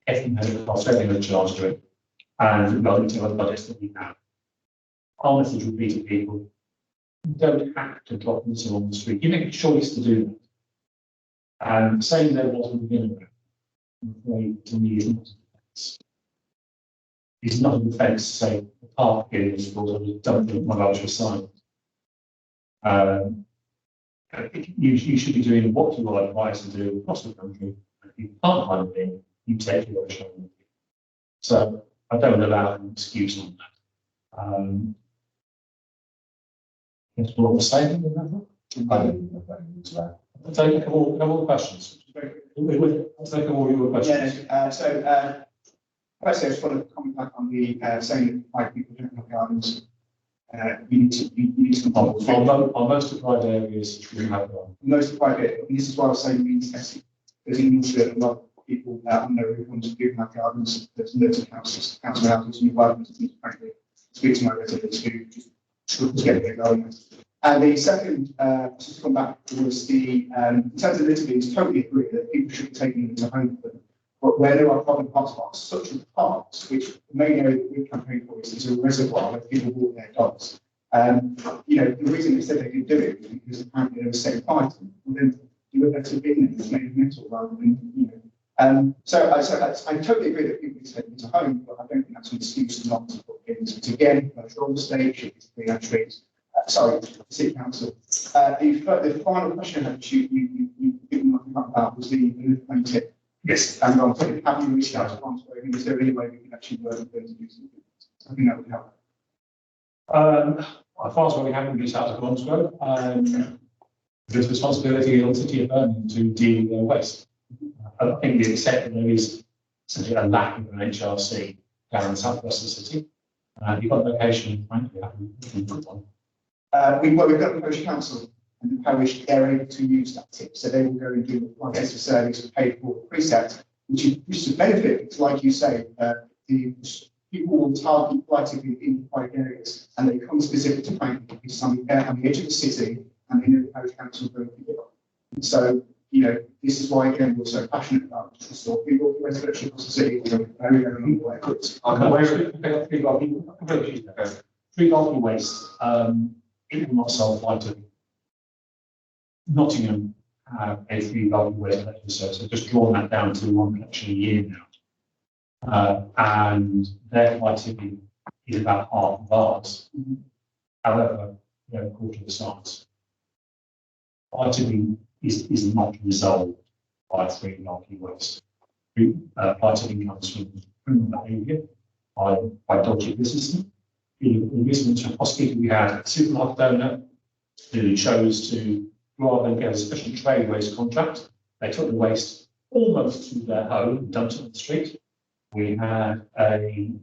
Everything has a cost, everything has a charge to it. And relative to other budgets that we have. Our message would be to people, you don't have to drop this on the street. You make a choice to do that. And saying there wasn't a minimum, I'm afraid to me is not a defence. It's not a defence to say the park is for dumping my larger site. You should be doing what you are advised to do across the country. If you can't find a thing, you take your action. So I don't allow an excuse on that. Yes, what was saying in that? I don't know that. I'll take all the questions. I'll take all your questions. Firstly, I just want to comment back on the saying that 5 people don't have gardens. You need to On most applied areas, we have one. most private, and this is why I was saying means testing. There's even a lot of people on their own do have gardens. There's loads of council houses, and environments, and frankly, speak to my residents who just struggle to get their garden. And the second, just to come back, was the, in terms of littering, totally agree that people should be taking them to home for them. But where there are problem hotspots, such as parks, which the main area that we're campaigning for is a reservoir where people walk their dogs. The reason they said they could do it was because apparently they were safe items. And then you would have to be in it, made of metal rather than, So I totally agree that people should take them to home, but I don't think that's an excuse not to put things. But again, control the state should be clean trees. Sorry, the City Council. The final question I had to you about was the new tip. Yes. And I'm thinking, have you reached out to Farnsworth? Is there any way we can actually work with them to do something? I think that would help. As far as we haven't reached out to Farnsworth, there's responsibility on the City of Birmingham to deal with their waste. I think we accept that there is essentially a lack of an HRC down in southwest of the city. You've got a location, frankly, we've got one. We've got the parish council, and the parish, they're able to use that tip. So they will go and do the extra service paid for precept, which is a benefit. It's like you say, the people will target blighted in quiet areas, and they come specific to Franklin because it's on the edge of the city, and they know the parish council will go and pick it up. So, this is why, again, we're so passionate about the store. People residential across the city, we're very, very long way. Free garden waste, it will not solve item. Nottingham have a free garden waste collection service. They've just drawn that down to one collection a year now. And their quantity is about half of ours. However, a quarter of the size. Item is not resolved by free garden waste. Item comes from criminal behaviour, by dodgy businessmen. In recent hospital, we had a supermarket owner who chose to, rather than get a special trade waste contract, they took the waste almost to their home and dumped it on the street. We had a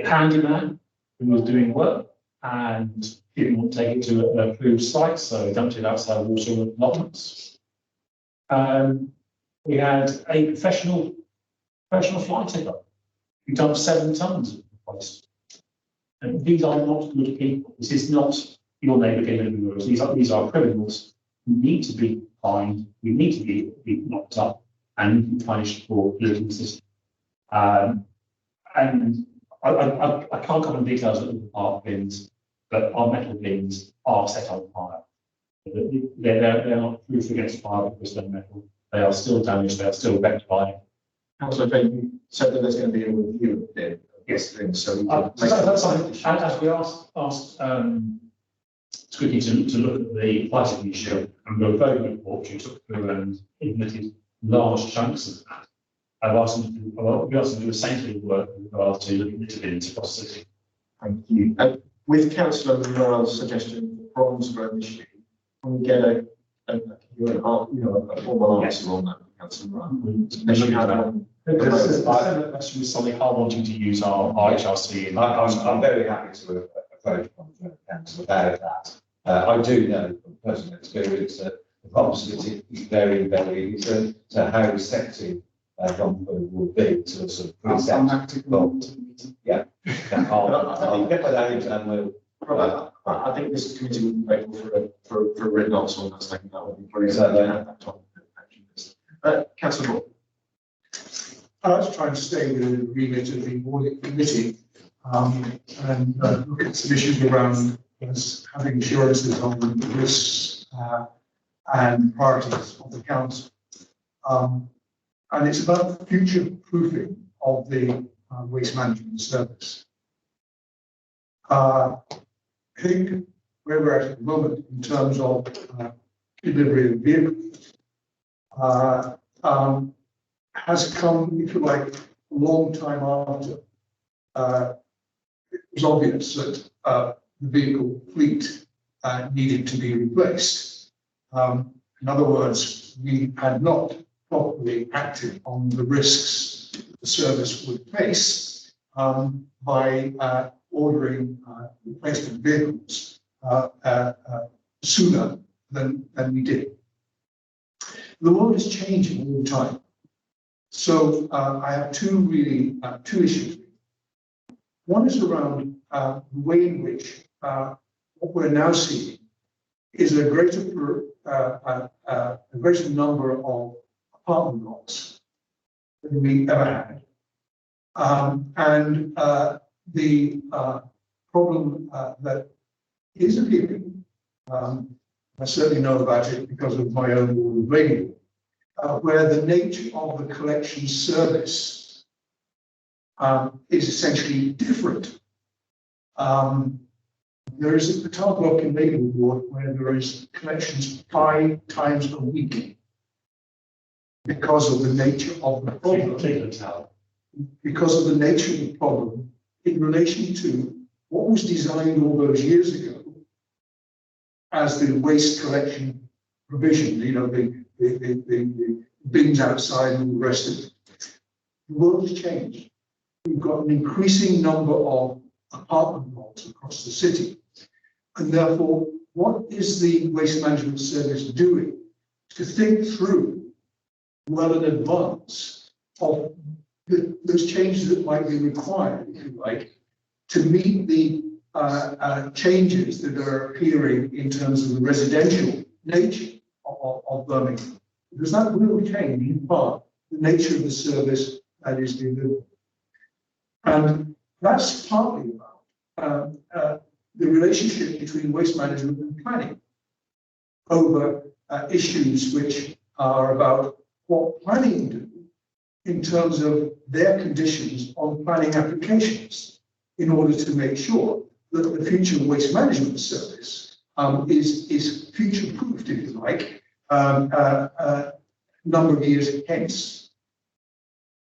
handyman who was doing work and didn't want to take it to an approved site, so he dumped it outside water allotments. We had a professional fly tipper who dumped 7 tons of waste. And these are not good people. This is not your neighbour getting the These are criminals who need to be fined, who need to be locked up, and need to be punished for polluting the system. And I can't come into details of the park bins, but our metal bins are set on fire. They're not proof against fire because they're metal. They are still damaged. They are still wrecked by it. Councillor Jane, you said that there's going to be a review of the things, so that's something. As we asked Squeaky to look at the plastic issue, and we were very good report. She took through and admitted large chunks of that. I've asked them to do the same sort of work with regard to looking at bins across the city. Thank you. With Councillor Morell's suggestion for Bromsgrove issue, can we get a formal answer on that, Councillor Morell? Unless you have one. The question was something I wanting to use our HRC. I'm very happy to approach council about that. I do know from personal experience that the proposition is very, very easy to how receptive Bromsgrove will be to a sort of precept. Yeah. I think this committee would be grateful for a written answer on that. I think that would be brilliant. Councillor Moore. I like to try and stay within the remit of the audit committee and look at some issues around us having assurances on risks and priorities of the council. And it's about future proofing of the waste management service. I think where we're at the moment in terms of delivery of vehicles has come, if you like, a long time after it was obvious that the vehicle fleet needed to be replaced. In other words, we had not properly acted on the risks the service would face by ordering replacement vehicles sooner than we did. The world is changing all the time. So I have two issues. One is around the way in which what we're now seeing is a greater number of apartment blocks than we ever had. And the problem that is appearing, I certainly know about it because of my own Board of Radio, where the nature of the collection service is essentially different. There is a car block in Labour Ward where there is collections 5 times a week because of the nature of the problem. Because of the nature of the problem in relation to what was designed all those years ago as the waste collection provision, you know, the bins outside and all the rest of it. The world has changed. We've got an increasing number of apartment blocks across the city. And therefore, what is the waste management service doing to think through well in advance of those changes that might be required, if you like, to meet the changes that are appearing in terms of the residential nature of Birmingham? Because that will change in part the nature of the service that is delivered. And that's partly about the relationship between waste management and planning over issues which are about what planning do in terms of their conditions on planning applications in order to make sure that the future waste management service is future-proofed, if you like, number of years hence.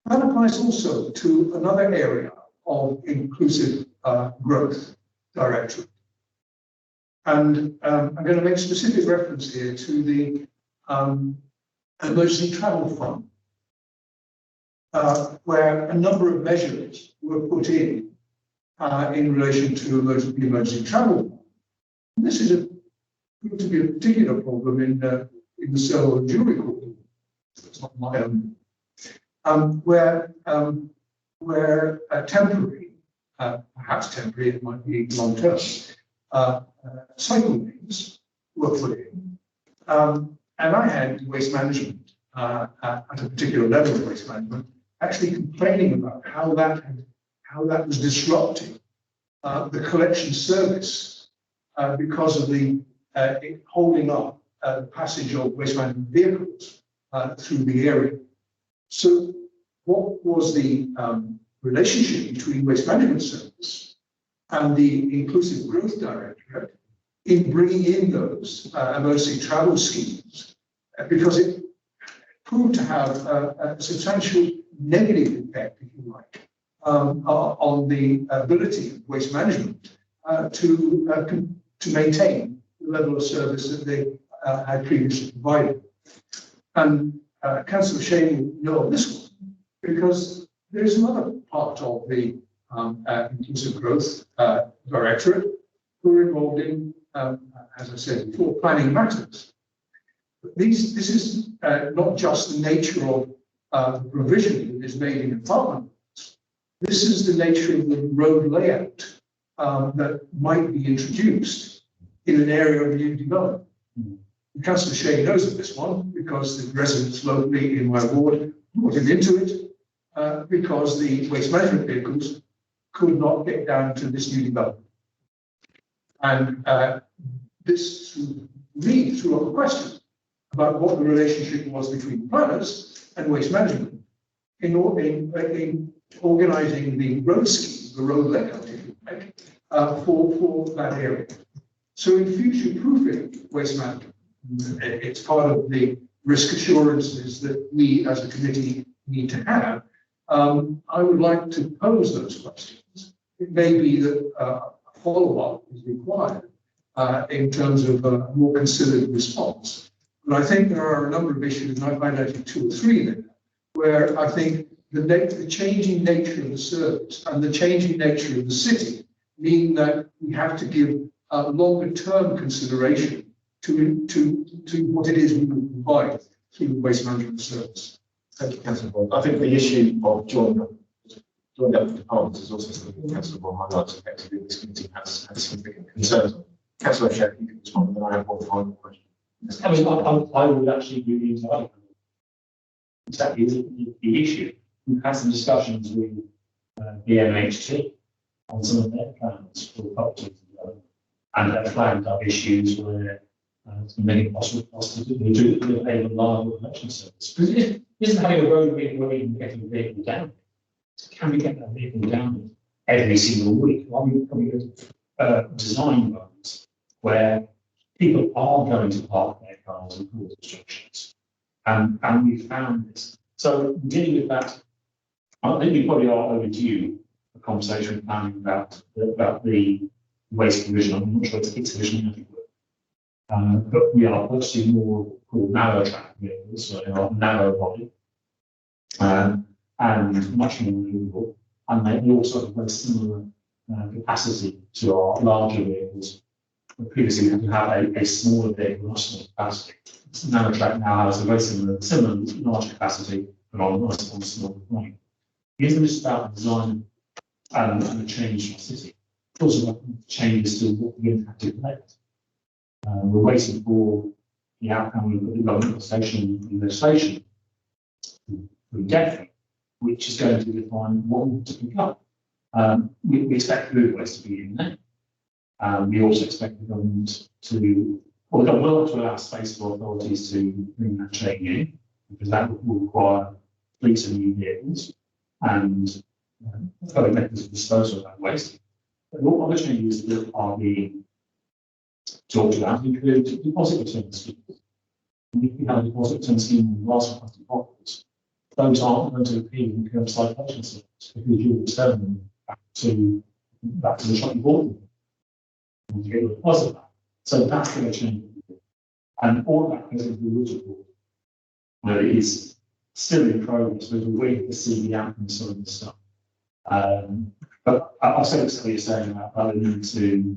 That applies also to another area of inclusive growth directorate. And I'm going to make specific reference here to the emergency travel fund, where a number of measures were put in relation to the emergency travel fund. And this is proved to be a particular problem in the cell and jewelry court. It's not my own. Where temporary, perhaps temporary, it might be long term, cycle lanes were put in. And I had waste management at a particular level of waste management actually complaining about how that was disrupting the collection service because of the holding up the passage of waste management vehicles through the area. So what was the relationship between waste management service and the Inclusive Growth Directorate in bringing in those emergency travel schemes? Because it proved to have a substantial negative effect, if you like, on the ability of waste management to maintain the level of service that they had previously provided. And Councillor Shane will know this one, because there is another part of the Inclusive Growth Directorate who are involved in, as I said before, planning matters. But this is not just the nature of the provision that is made in apartments. This is the nature of the road layout that might be introduced in an area of new development. Councillor Shea knows of this one because the residents locally in my ward brought him into it because the waste management vehicles could not get down to this new development. And this threw up a question. about what the relationship was between planners and waste management in organising the road scheme, the road layout, if you like, for that area. So in future-proofing waste management, it's part of the risk assurances that we as a committee need to have. I would like to pose those questions. It may be that a follow-up is required in terms of a more considered response. But I think there are a number of issues, and I've highlighted 2 or 3 there, where I think the changing nature of the service and the changing nature of the city mean that we have to give longer-term consideration to what it is we will provide through the waste management service. Thank you, Councillor Bond. I think the issue of joining up with departments is also something that Councillor Bond highlights effectively. This committee has significant concerns. Councillor Shea, you can respond, and then I have one final question. I mean, I would actually agree with you. Exactly the issue. We've had some discussions with the MHT on some of their plans for properties and they've flagged up issues where many possible costs to do a reliable collection service. Isn't having a road vehicle where we can get a vehicle down? Can we get that vehicle down every single week? Why we go to design roads where people are going to park their cars and cause obstructions? And we found this. So dealing with that, I think we probably are overdue a conversation planning about the waste provision. I'm not sure it's provision adequate. But we are purchasing more called narrow track vehicles, so they are narrow body and much more maneuverable. And they also have very similar capacity to our larger vehicles. Previously, we had to have a smaller vehicle, much smaller capacity. Narrow track now has a very similar large capacity, but on a smaller plane. It isn't just about design and the change in the city. It's also about changes to what we're going to have to collect. We're waiting for the outcome of the government legislation from DEFRA, which is going to define what we to pick up. We expect food waste to be in there. We also expect the government to, well, the government will allow space for authorities to bring that chain in, because that will require fleets of new vehicles and further methods of disposal of that waste. But all other changes that are being talked about include deposit return schemes. And if we have a deposit return scheme in large plastic bottles, those aren't going to appear in curbside collection service because you'll return them back to the shop you bought them and get a deposit back. So that's going to change. And all that goes into the rules report, where it is still in progress, but we're waiting to see the outcomes of this stuff. But I'll say what you're saying about the need to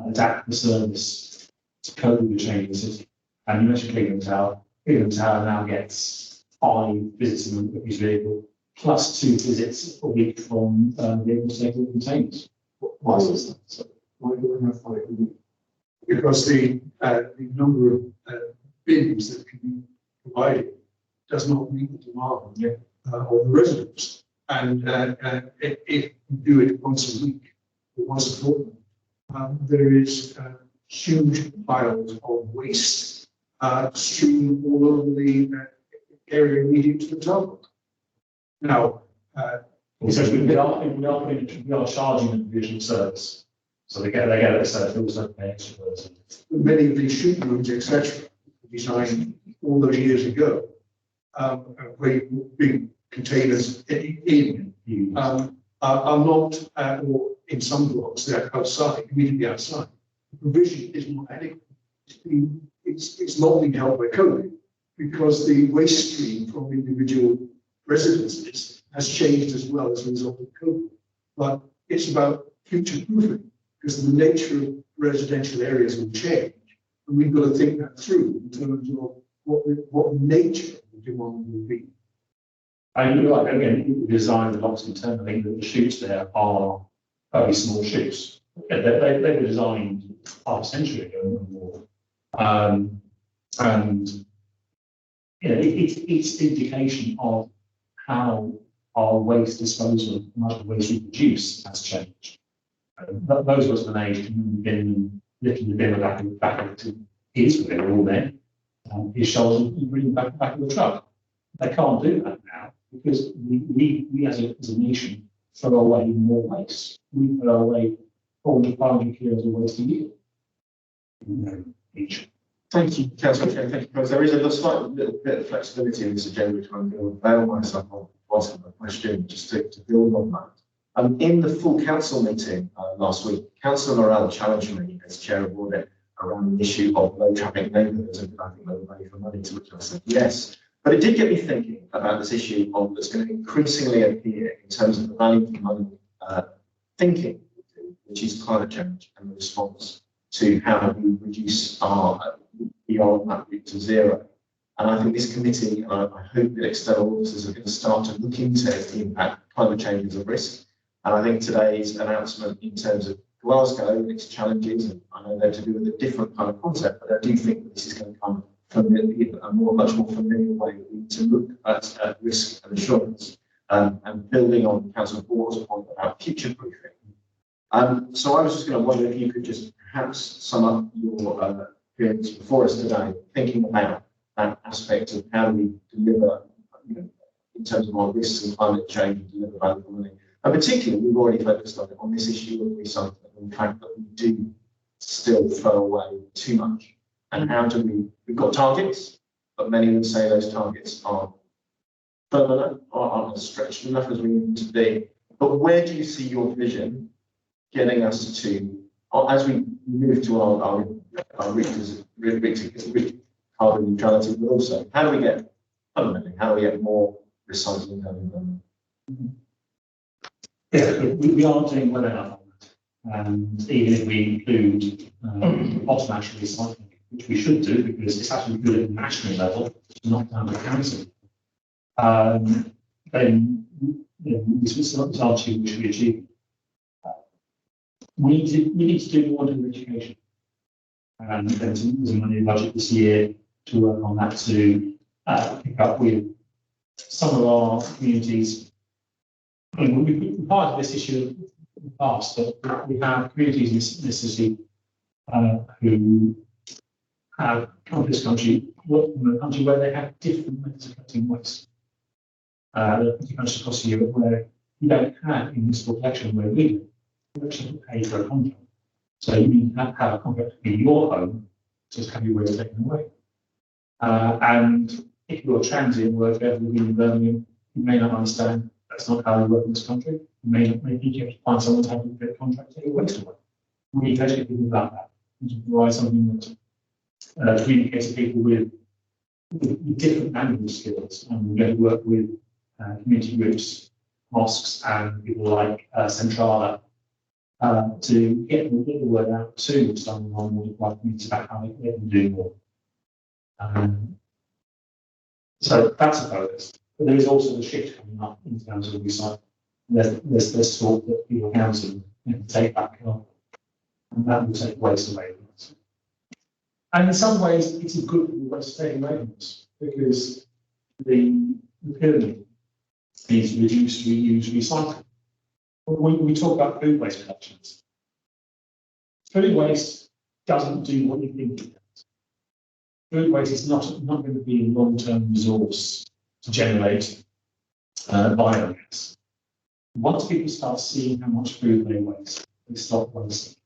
adapt the service to cope with the change in the city. And you mentioned Kingdom Tower. Kingdom Tower now gets 5 visits a month with his vehicle, plus 2 visits a week from vehicles taking containers. Why is that? So, why do we have 5 a week? Because the number of bins that can be provided does not meet the demand of the residents. And if you do it once a week or once a fortnight, there is huge piles of waste strewn all over the area immediate to the tower. Now, so we are charging the provisional service, so they get it, so they also pay extra for it. Many of these shoot rooms, etc., designed all those years ago, where big containers in are not, or in some blocks they're outside, immediately outside. The provision is not adequate. It's not being helped by COVID because the waste stream from individual residences has changed as well as a result of COVID. But it's about future proofing because the nature of residential areas will change. And we've got to think that through in terms of what the nature of the demand will be. And you're right, again, the design of the box internally, I think that the chutes there are very small chutes. They were designed half a century ago and more. And you know, it's the indication of how our waste disposal, how much waste we produce has changed. Those of us of an age can bin, lifting the bin back to his, they were all there. his shoulders and bring him back of the truck. They can't do that now because we as a nation throw away more waste. We throw away 400 kilos of waste a year. Each. Thank you, Councillor Chair. Thank you, because there is a slight little bit of flexibility in this agenda, which I'm going to bail myself on to ask a question just to build on that. In the full council meeting last week, Councillor Morell challenged me as chair of audit around the issue of low traffic neighbourhoods and I think low value for money, to which I said yes. But it did get me thinking about this issue of that's going to increasingly appear in terms of the value for money thinking, which is climate change and the response to how we reduce our beyond that route to zero. And I think this committee, and I hope that external auditors are going to start to look into the impact of climate change as a risk. And I think today's announcement in terms of Glasgow and its challenges, and I know they're to do with a different kind of concept, but I do think that this is going to come from a much more familiar way to look at risk and assurance, and building on Councillor Bour's point about future proofing. So I was just going to wonder if you could just perhaps sum up your experience before us today, thinking about that aspect of how we deliver, in terms of our risks and climate change, deliver value for money. And particularly, we've already focused on this issue of recycling and the fact that we do still throw away too much. And how do we've got targets, but many would say those targets are permanent or aren't stretched enough as we need them to be. But where do you see your vision getting us to, as we move to our carbon neutrality, but also how do we get fundamentally, how do we get more recycling done? Yeah, we are doing well enough on that. And even if we include automatic recycling, which we should do because it's actually good at the national level, not down to council, then it's not achieved, which we achieve. We need to do more in education. And there's money in the budget this year to work on that to pick up with some of our communities. I mean, we've been part of this issue in the past, but we have communities in this city who have come to this country, work in a country where they have different methods of collecting waste. There are countries across Europe where you don't have municipal collection where we live. You actually pay for a contract. So you need to have a contract in your home to have your waste taken away. And if you're a transient worker living in Birmingham, you may not understand that's not how we work in this country. You may not think you have to find someone to have a get a contract to take your waste away. We need to actually think about that. We need to provide something that communicates to people with different language skills. And we're going to work with community groups, mosques, and people like Centrala to get the word out to some non-worldwide communities about how they can do more. So that's a focus. But there is also the shift coming up in terms of recycling. There's talk that people housing can take back carbon, and that will take waste away from us. And in some ways, it's a good waste taking away from us because the pyramid is reduce, reuse, recycle. When we talk about food waste collections, food waste doesn't do what you think it does. Food waste is not going to be a long-term resource to generate biogas. Once people start seeing how much food they waste, they stop wasting.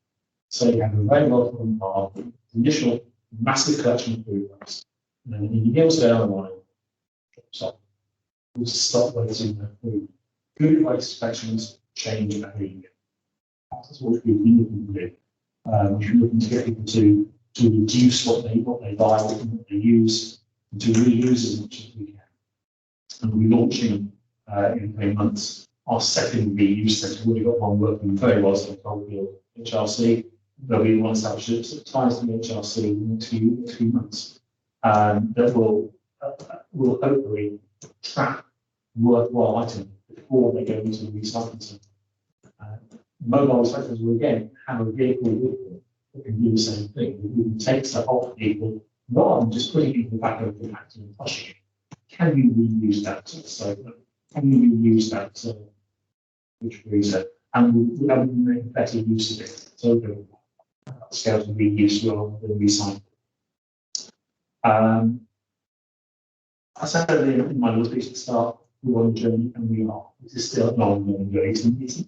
So you have a very well-formed part, initial massive collection of food waste, and then you get down the line, so we'll stop wasting their food. Food waste collections change behaviour. That's what we've been looking to do. We're looking to get people to reduce what they buy, what they use, and to reuse as much as we can. And we're launching in 3 months our second reuse centre. We've already got one working very well so far with HRC. There'll be one established that ties to the HRC in the next few months. That will hopefully track worthwhile items before they go into the recycling centre. Mobile recyclers will again have a vehicle with them that can do the same thing. We can take stuff off people rather than just putting it in the back of the factory and flushing it. Can you reuse that soda? Can you reuse that which freezer? And we have to make better use of it. So the scale to reuse rather than recycle. I said earlier in my little speech at the start, we're on a journey, and we are. This is still an ongoing journey. It's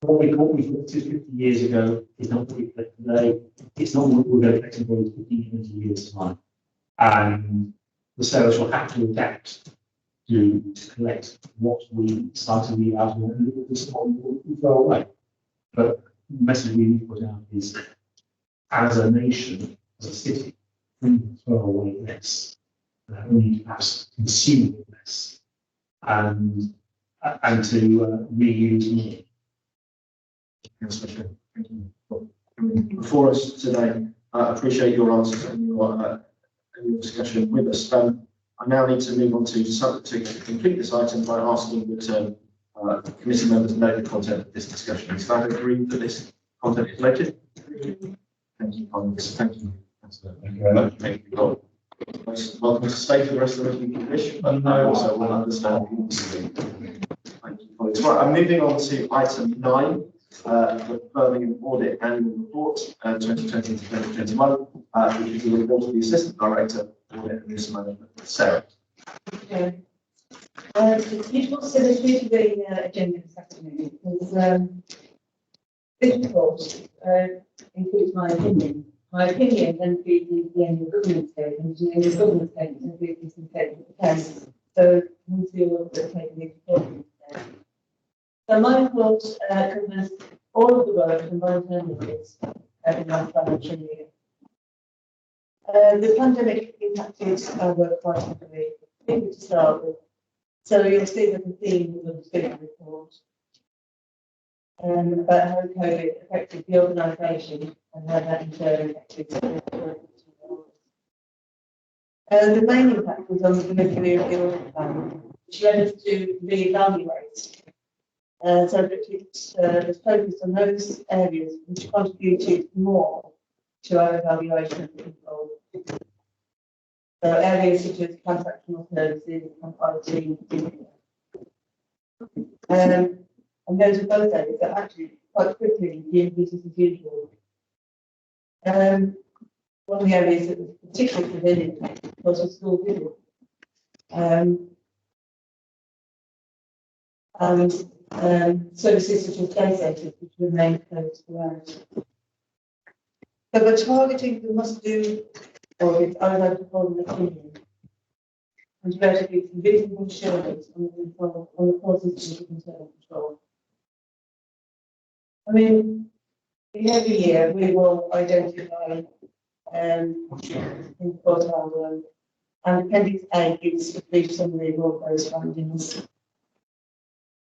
what we thought 50 years ago is not what we collect today. It's not what we're going to collect in 15, 20 years' time. And the service will have to adapt to collect what we start to read out and we throw away. But the message we need to put out is, as a nation, as a city, we need to throw away less. We need to perhaps consume less and to reuse more. Before us today, I appreciate your answers and your discussion with us. I now need to move on to complete this item by asking that committee members know the content of this discussion. Is that agreed that this content is noted? Thank you, colleagues. Thank you. Thank you very much. Thank you, Rob. Welcome to stay for the rest of the meeting if you wish, but I also will understand. Thank you, colleagues. Right, I'm moving on to item 9, the Birmingham Audit Annual Report 2020 to 2021, which is the report of the Assistant Director of Audit and Risk Management, Sarah. Okay. You will see the agenda this afternoon because this report includes my opinion. My opinion then feeds into the annual government statement, and the government statement then feeds into the statement of accounts. So we'll see what the taking into account. So my report covers all of the work and long-term efforts in my financial year. The pandemic impacted our work quite heavily, to start with. So you'll see that the theme of the big report about how COVID affected the organisation and how that in turn affected the main impact was on the delivery of the audit plan, which led us to reevaluate. So that it was focused on those areas which contributed more to our evaluation of control. So areas such as transactional services and IT. And those are both areas that actually quite quickly became business as usual. One of the areas that was particularly convenient was the school visit. And services such as day centres, which remain closed throughout. So we're targeting the must-do audits, I would like to call them opinion, and to be able to give reasonable assurance on the control, on the causes of internal control. I mean, every year we will identify in our work, and Appendix A gives a brief summary of all those findings.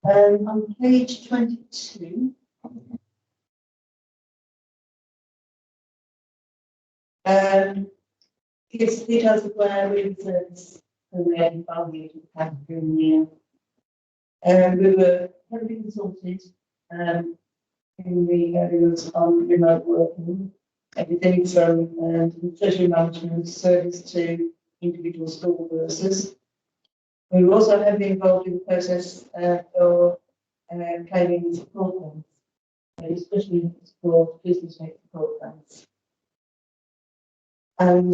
On page 22, gives details of where we researched and we had valued the past year. We were heavily consulted in the areas on remote working, everything from treasury management service to individual school nurses. We were also heavily involved in the process for claiming support grants, especially for business rate support grants. And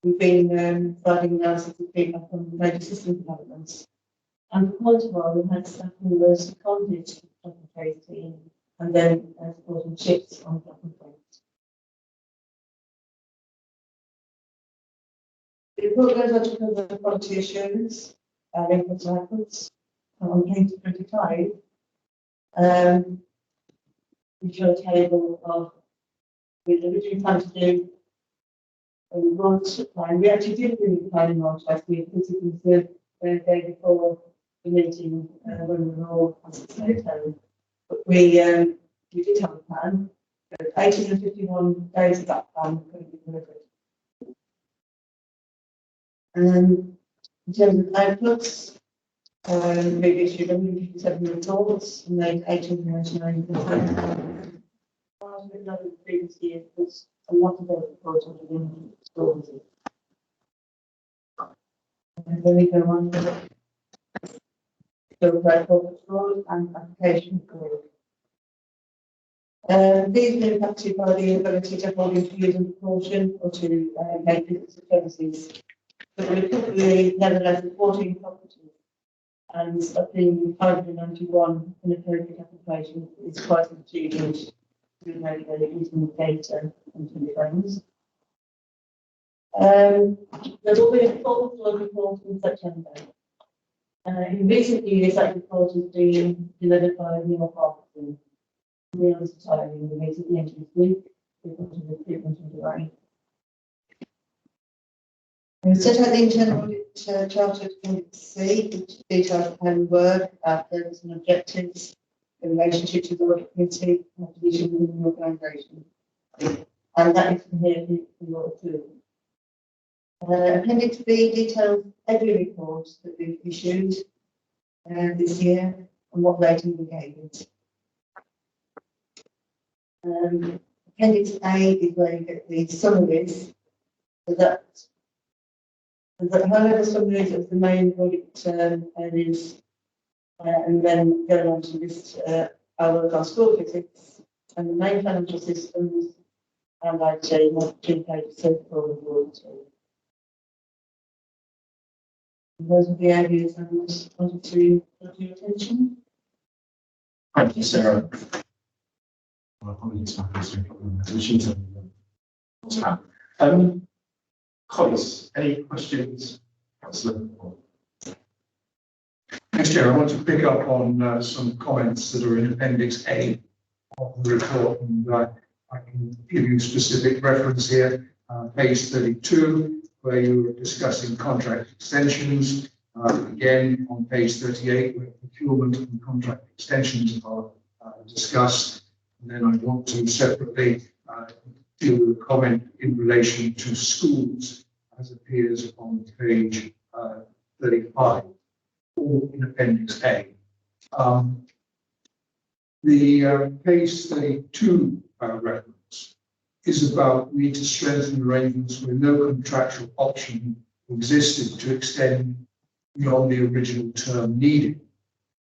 we've been providing analysis of feedback on major system developments. And for quite a while, we had staff who were seconded to the phase team and then supporting shifts on the phase. The report goes on to cover quality assurance, inputs and outputs. On page 25, we show a table of which we plan to do a launch plan. We actually did the planning launch last week because it was the day before the meeting when we were all at home. But we did have a plan. 851 days of that plan could be delivered. In terms of outputs, we've issued 157 reports and made 899 complaints. The previous year was a lot of those reports have been stores. And then we go on to the corporate fraud and application fraud. These are impacted by the ability to hold interviews and proportion or to make visits to premises. But we currently nevertheless 14 properties, and of the 591 in the COVID application is quite an achievement to make using data and things. There will be a full flood report in September. In recent years, that report has been delivered by Neil Hopkins. Neil is retiring the meeting at the end of this week. We've got to recruitment underway. We set out the internal audit charter appendix C, which details how we work, our purpose and objectives, the relationship to the audit committee, and division within the organisation. And that is from here for your approval. Appendix B details every report that we've issued this year and what rating we gave it. Appendix A is where you get the summaries, so that high-level summaries of the main audit areas, and then go on to list our work on school visits and the main financial systems, and I'd say more 2 pages so forward forward to. Those are the areas I wanted to draw your attention. Thank you, Sarah. Colleagues, any questions? Councillor? Thanks, Chair. I want to pick up on some comments that are in Appendix A of the report, and I can give you specific reference here. Page 32, where you were discussing contract extensions. Again, on page 38, where procurement and contract extensions are discussed. And then I want to separately deal with a comment in relation to schools, as appears on page 35, all in Appendix A. The page 32 reference is about need to strengthen arrangements where no contractual option existed to extend beyond the original term needed.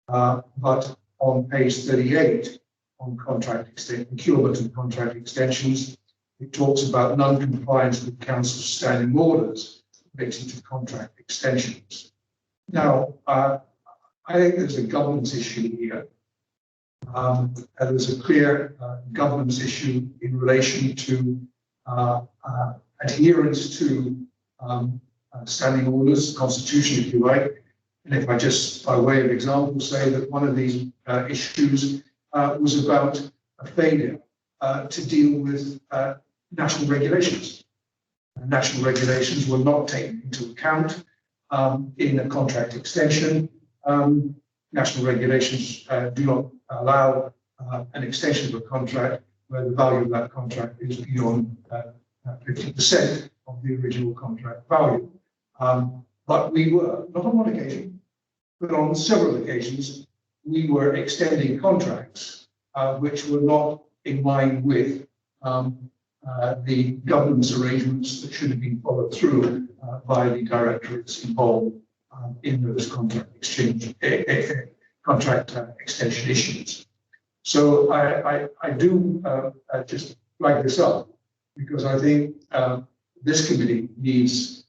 But on page 38, on procurement and contract extensions, it talks about non-compliance with council standing orders relating to contract extensions. Now, I think there's a governance issue here. And there's a clear governance issue in relation to adherence to standing orders, constitution, if you like. And if I just, by way of example, say that one of these issues was about a failure to deal with national regulations. National regulations were not taken into account in a contract extension. National regulations do not allow an extension of a contract where the value of that contract is beyond 50% of the original contract value. But we were, not on one occasion, but on several occasions, we were extending contracts which were not in line with the governance arrangements that should have been followed through by the directorates involved in those contract extension issues. So I do just flag this up because I think this committee needs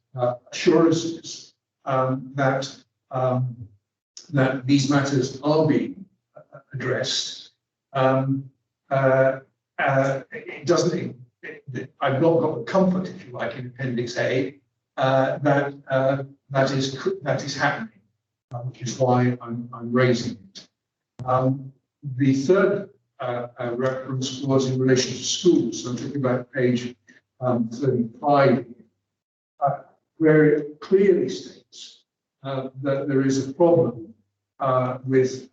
assurances that these matters are being addressed. It doesn't. I've not got the comfort, if you like, in Appendix A that is happening, which is why I'm raising it. The third reference was in relation to schools. So I'm talking about page 35, where it clearly states that there is a problem with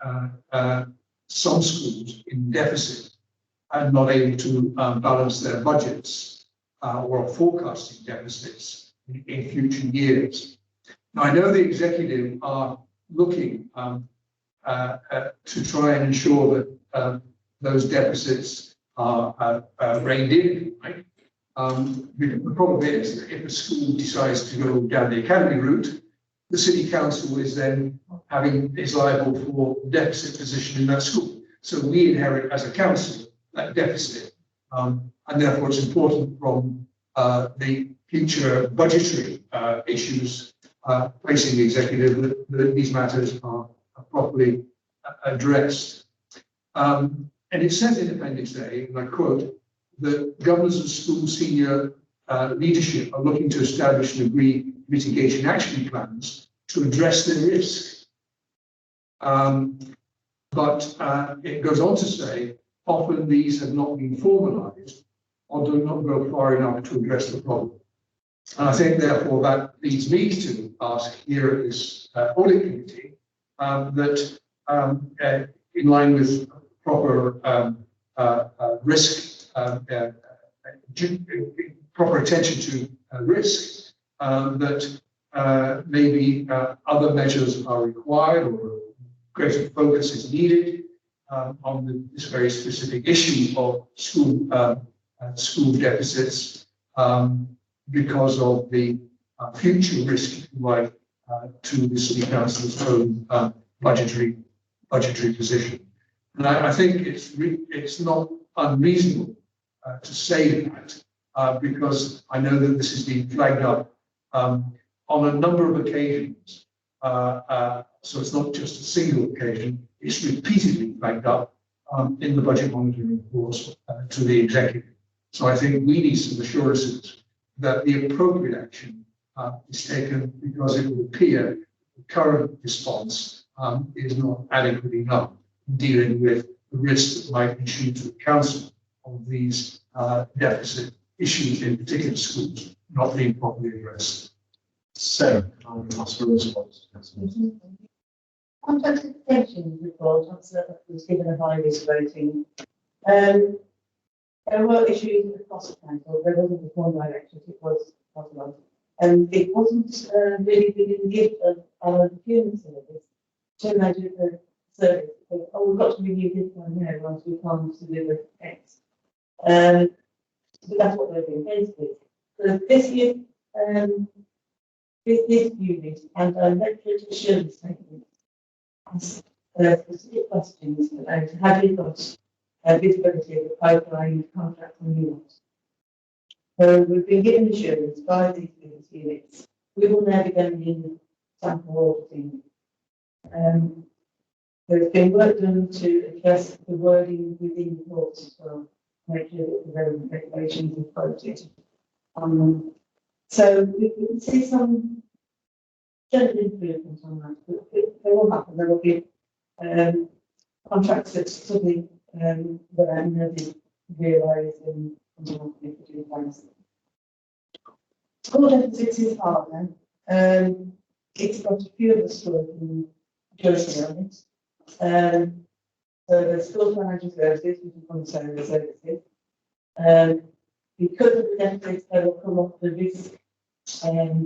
some schools in deficit and not able to balance their budgets or forecasting deficits in future years. Now, I know the executive are looking to try and ensure that those deficits are reined in, right? The problem is that if a school decides to go down the academy route, the city council is then is liable for the deficit position in that school. So we inherit as a council that deficit. And therefore it's important from the future budgetary issues facing the executive that these matters are properly addressed. And it says in Appendix A, and I quote, that governors and school senior leadership are looking to establish and agree mitigation action plans to address the risk. But it goes on to say, often these have not been formalised or do not go far enough to address the problem. And I think, therefore, that leads me to ask here at this audit committee that in line with proper risk, proper attention to risk, that maybe other measures are required or greater focus is needed on this very specific issue of school deficits because of the future risk, if you like, to the City Council's own budgetary position. And I think it's not unreasonable to say that because I know that this has been flagged up on a number of occasions. So it's not just a single occasion, it's repeatedly flagged up in the budget monitoring reports to the executive. So I think we need some assurances that the appropriate action is taken because it would appear the current response is not adequate enough in dealing with the risks that might issue to the council of these deficit issues in particular schools not being properly addressed. Sarah, can I ask for a response? On justification report, that was given a high risk rating. There were issues with the cost council. There wasn't a form direction, it was possible. And it wasn't really within the gift of our procurement service to measure the service. Oh, we've got to review this one now, once we can't deliver X. But that's what they're being faced with. So this year, this unit and electorate assurance statement has specific questions about how you got visibility of the pipeline contract renewals. So we've been given assurance by these business units. We will now be going in sample auditing. There's been work done to address the wording within the reports as well, make sure that the relevant regulations are quoted. So we can see some general improvement on that, but they will happen. There will be contracts that suddenly without nothing realised and not be put in place. School deficits is hard then. It's got a few of the schools in Jersey on it. So the school financial services, which is on services. Because of the deficits, they will come off the risk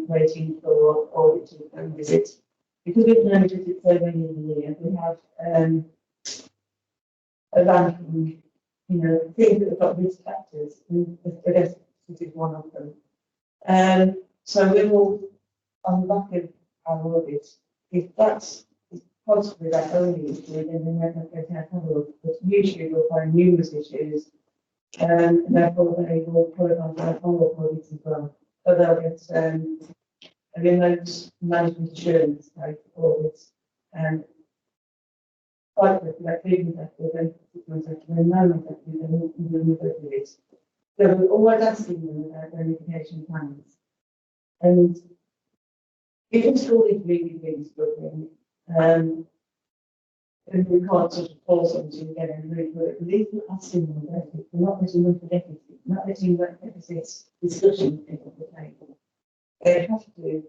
rating for audit and visit. Because we've known visit so many in the year, we have a ranking, things that have got risk factors, and the deficit is one of them. So we will, on the back of our audit, if that's possibly that only issue, then we're never going to have a look. But usually we'll find numerous issues, and therefore they will put it on our follow-up audits as well. But they'll get a remote management assurance type audits, and quite quickly, like leaving sector, then environment sector, then we move over it. So we're always asking them about their mitigation plans. And if a school is really, really struggling, and we can't sort of force them to get in really good, but these are asking them about it. We're not letting them forget it, not letting them deficits discussion at the table. They have to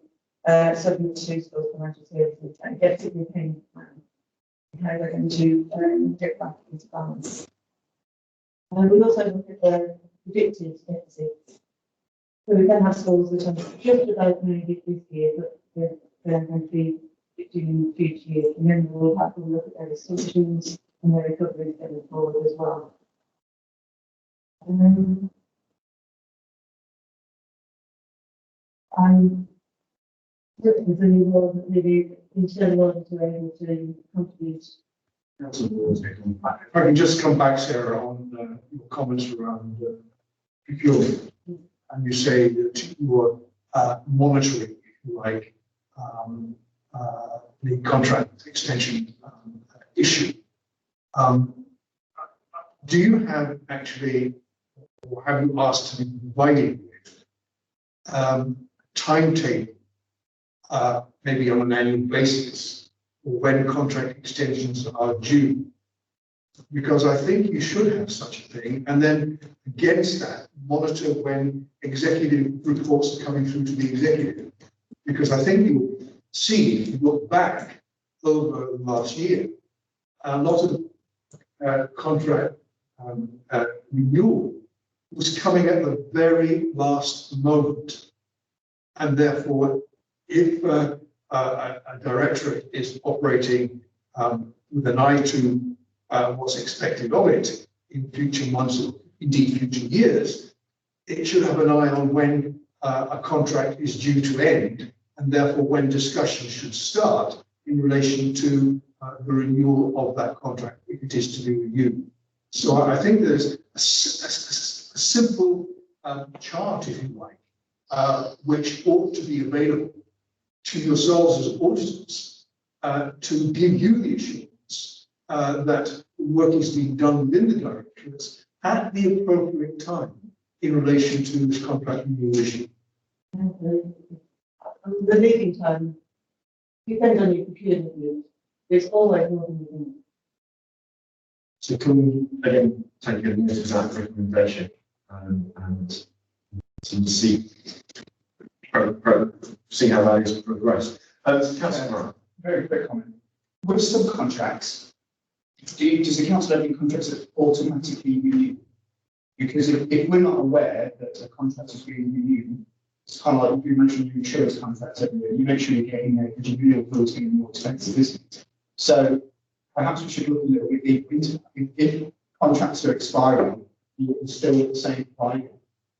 submit to school financial services and get to the payment plan. How they're going to get back into balance. And we also look at the predicted deficits. So we can have schools which are just about made it this year, but they're going to be doing in future years. And then we'll have to look at their assumptions and their recoveries going forward as well. Looking for new role that maybe internal auditors are able to contribute If I can just come back, Sarah, on your comments around procurement. And you say that you are monitoring, if you like, the contract extension issue. Do you have actually, or have you asked to be provided with timetable, maybe on an annual basis, or when contract extensions are due? Because I think you should have such a thing, and then against that, monitor when executive reports are coming through to the executive. Because I think you'll see, if you look back over the last year, a lot of contract renewal was coming at the very last moment. And therefore, if a directorate is operating with an eye to what's expected of it in future months, or indeed future years, it should have an eye on when a contract is due to end, and therefore when discussions should start in relation to the renewal of that contract, if it is to be renewed. So I think there's a simple chart, if you like, which ought to be available to yourselves as auditors to give you the assurance that work is being done within the directorates at the appropriate time in relation to this contract renewal issue. The leading time depends on your procurement use. It's always more than you think. So can we again take a notice of that recommendation and see how that is progressed? Councillor Brown. Very quick comment. With subcontracts, does the council have any contracts that automatically renew? Because if we're not aware that a contract is being renewed, it's kind of like you mentioned your insurance contracts every year. You make sure you're getting a renewal bill is going to be more expensive, isn't it? So perhaps we should look a little bit deeper into that. If contracts are expiring, you're still at the same provider.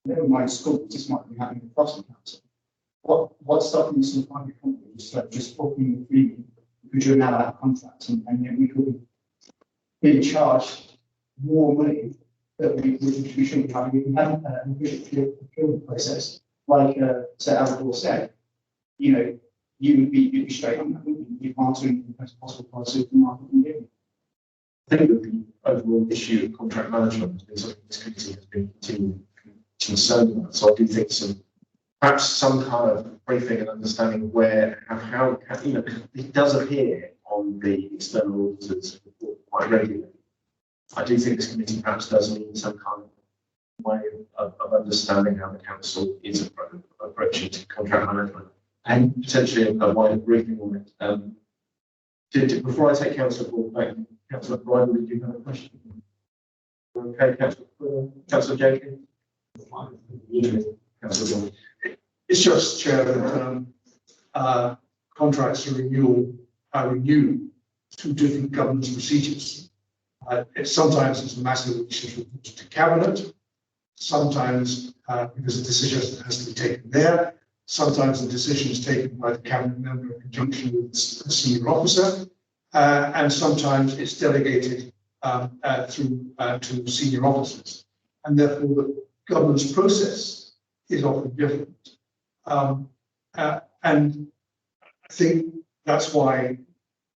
Never mind schools, this might be happening across the council. What's stopping some private companies just booking the premium because you're now out of contract, and yet we could be charged more money that we shouldn't be having if we hadn't an efficient procurement process, like Sir Albert said. You know, you'd be straight on that, wouldn't you? You'd answer the best possible price of the market can give you. I think that the overall issue of contract management has been something this committee has been continually concerned about. So I do think perhaps some kind of briefing and understanding where and how it does appear on the external auditors report quite regularly. I do think this committee perhaps does need some kind of way of understanding how the council is approaching to contract management, and potentially a wider briefing on it. Before I take Councillor back, Councillor Bryan, did you have a question? Okay, Councillor Jenkins. Councillor John. It's just, Chair, that contracts are renewed through different governance procedures. Sometimes it's a matter which is reported to Cabinet, sometimes because a decision has to be taken there, sometimes the decision is taken by the Cabinet member in conjunction with a senior officer, and sometimes it's delegated through to senior officers. And therefore the governance process is often different. And I think that's why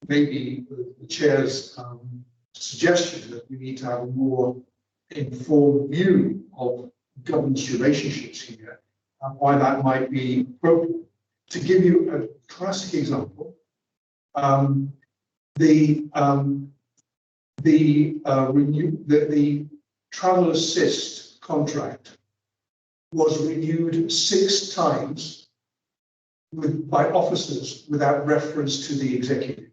maybe the Chair's suggestion that we need to have a more informed view of governance relationships here, and why that might be appropriate. To give you a classic example, the travel assist contract was renewed 6 times by officers without reference to the executive.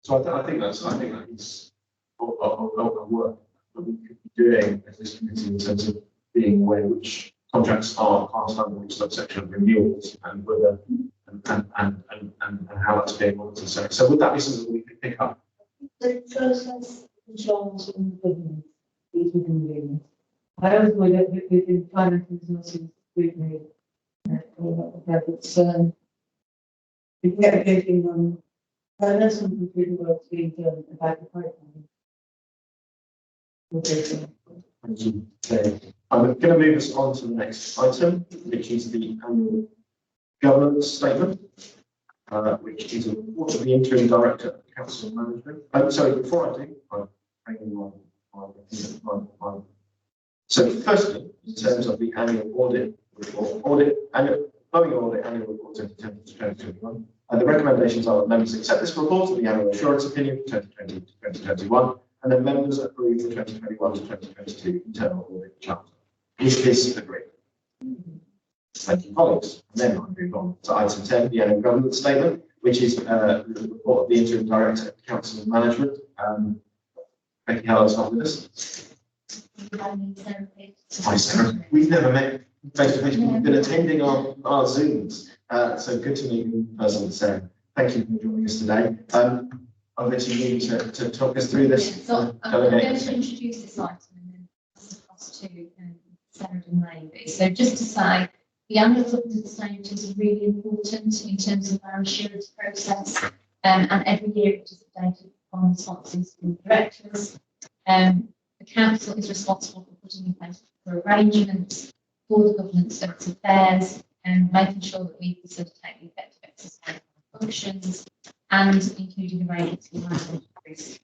So I think that is a work that we could be doing as this committee in terms of being aware which contracts are passed under which subsection of renewals and whether and how that's being monitored. So would that be something that we could pick up? The process controls and governance is within the agreement. I also know that within finance resources we've made it's if we have anything on I know some people who work being done about the pipeline. Okay. Okay. I'm going to move us on to the next item, which is the annual governance statement, which is a report of the interim director of council management. Sorry, before I do, I'm bringing my. So firstly, in terms of the annual audit report, annual annual report 2020 to 2021, and the recommendations are that members accept this report and the annual assurance opinion for 2020 to 2021, and then members approve the 2021 to 2022 internal audit chapter. Is this agreed? Thank you, colleagues. And then I move on to item 10, the annual governance statement, which is the report of the interim director of council and management. Becky Howell's not with us. Hi, Sarah. We've never met face to face. We've been attending our Zooms. So good to meet you in person, Sarah. Thank you for joining us today. I'll let you to talk us through this. Yeah, so I'm going to introduce this item and then pass it across to Sarah and Maybe. So just to say, the annual governance statement is really important in terms of our assurance process, and every year it is updated on responses from the directors. The council is responsible for putting in place for arrangements for the governance of its affairs and making sure that we facilitate the effective exercise of functions and including arrangements for management of risk.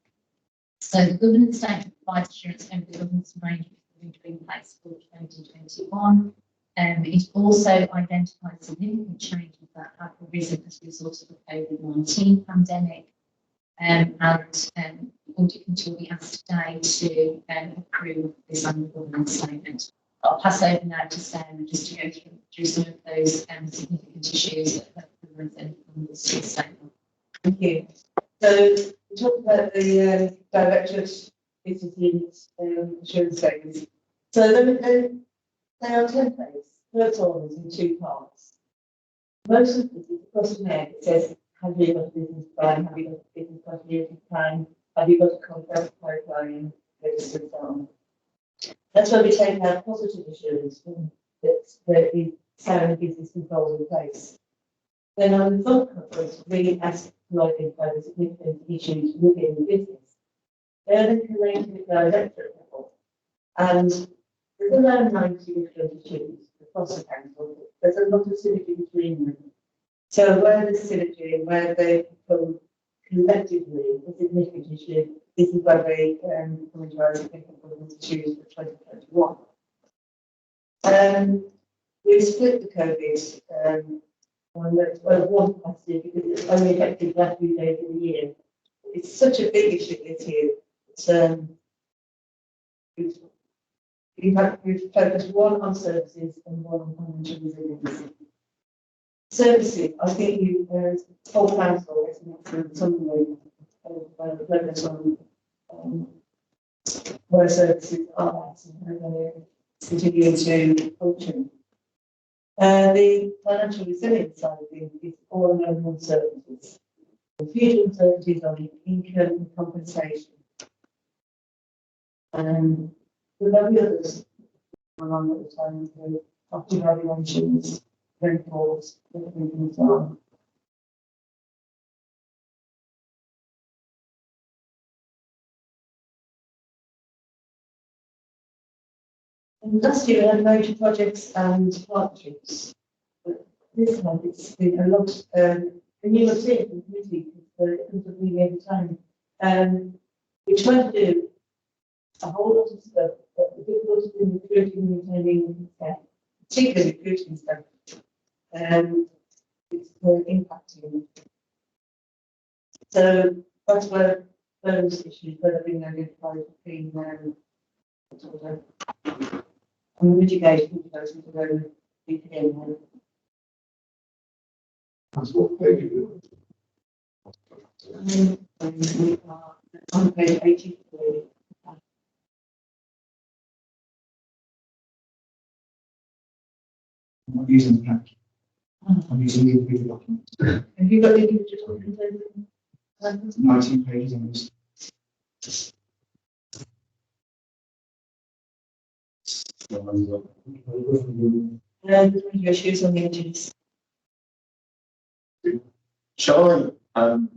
So the governance statement provides assurance over the governance arrangements that will be in place for 2021. It also identifies significant changes that have arisen as a result of the COVID-19 pandemic, and Audit Committee will be asked today to approve this annual governance statement. I'll pass over now to Sarah just to go through some of those significant issues that have arisen from this statement. Thank you. So we talked about the directorate business assurance statements. So they are templates, first orders in two parts. Most of this is a questionnaire that says, have you got a business plan? Have you got a business continuity plan? Have you got a contract pipeline? And so on. That's where we take our positive assurance that the sound business controls in place. Then on the thought conference, we ask to identify the significant issues within the business. They are then collated at directorate level. And there's around 90 different issues across the council. There's a lot of synergy between them. So where there's synergy and where they become collectively a significant issue, this is where they come into our significant governance issues for 2021. We split the COVID on one capacity because it's only affected the last few days of the year. It's such a big issue this year. We've focused one on services and one on financial resilience. Services, I think the whole council is an excellent summary of progress on where services are at and how they're continuing to function. The financial resilience side of things is all around services. The future uncertainties on income and compensation. There'll be others along at the time, property valuations, rentals, and so on. And last year we had major projects and partnerships. But this month it's been a lot, and you will see it in the committee because it comes up really every time. We try to do a whole lot of stuff, but the difficulty in recruiting and retaining staff, particularly recruiting staff, it's very impacting. So that's where those issues that have been identified have been and mitigation of those into their BPM. That's what they do. We are on page 83. I'm not using the pack. I'm using the individual documents. Have you got the individual documents? 19 pages on this. Your issues on the edges. Shall Time,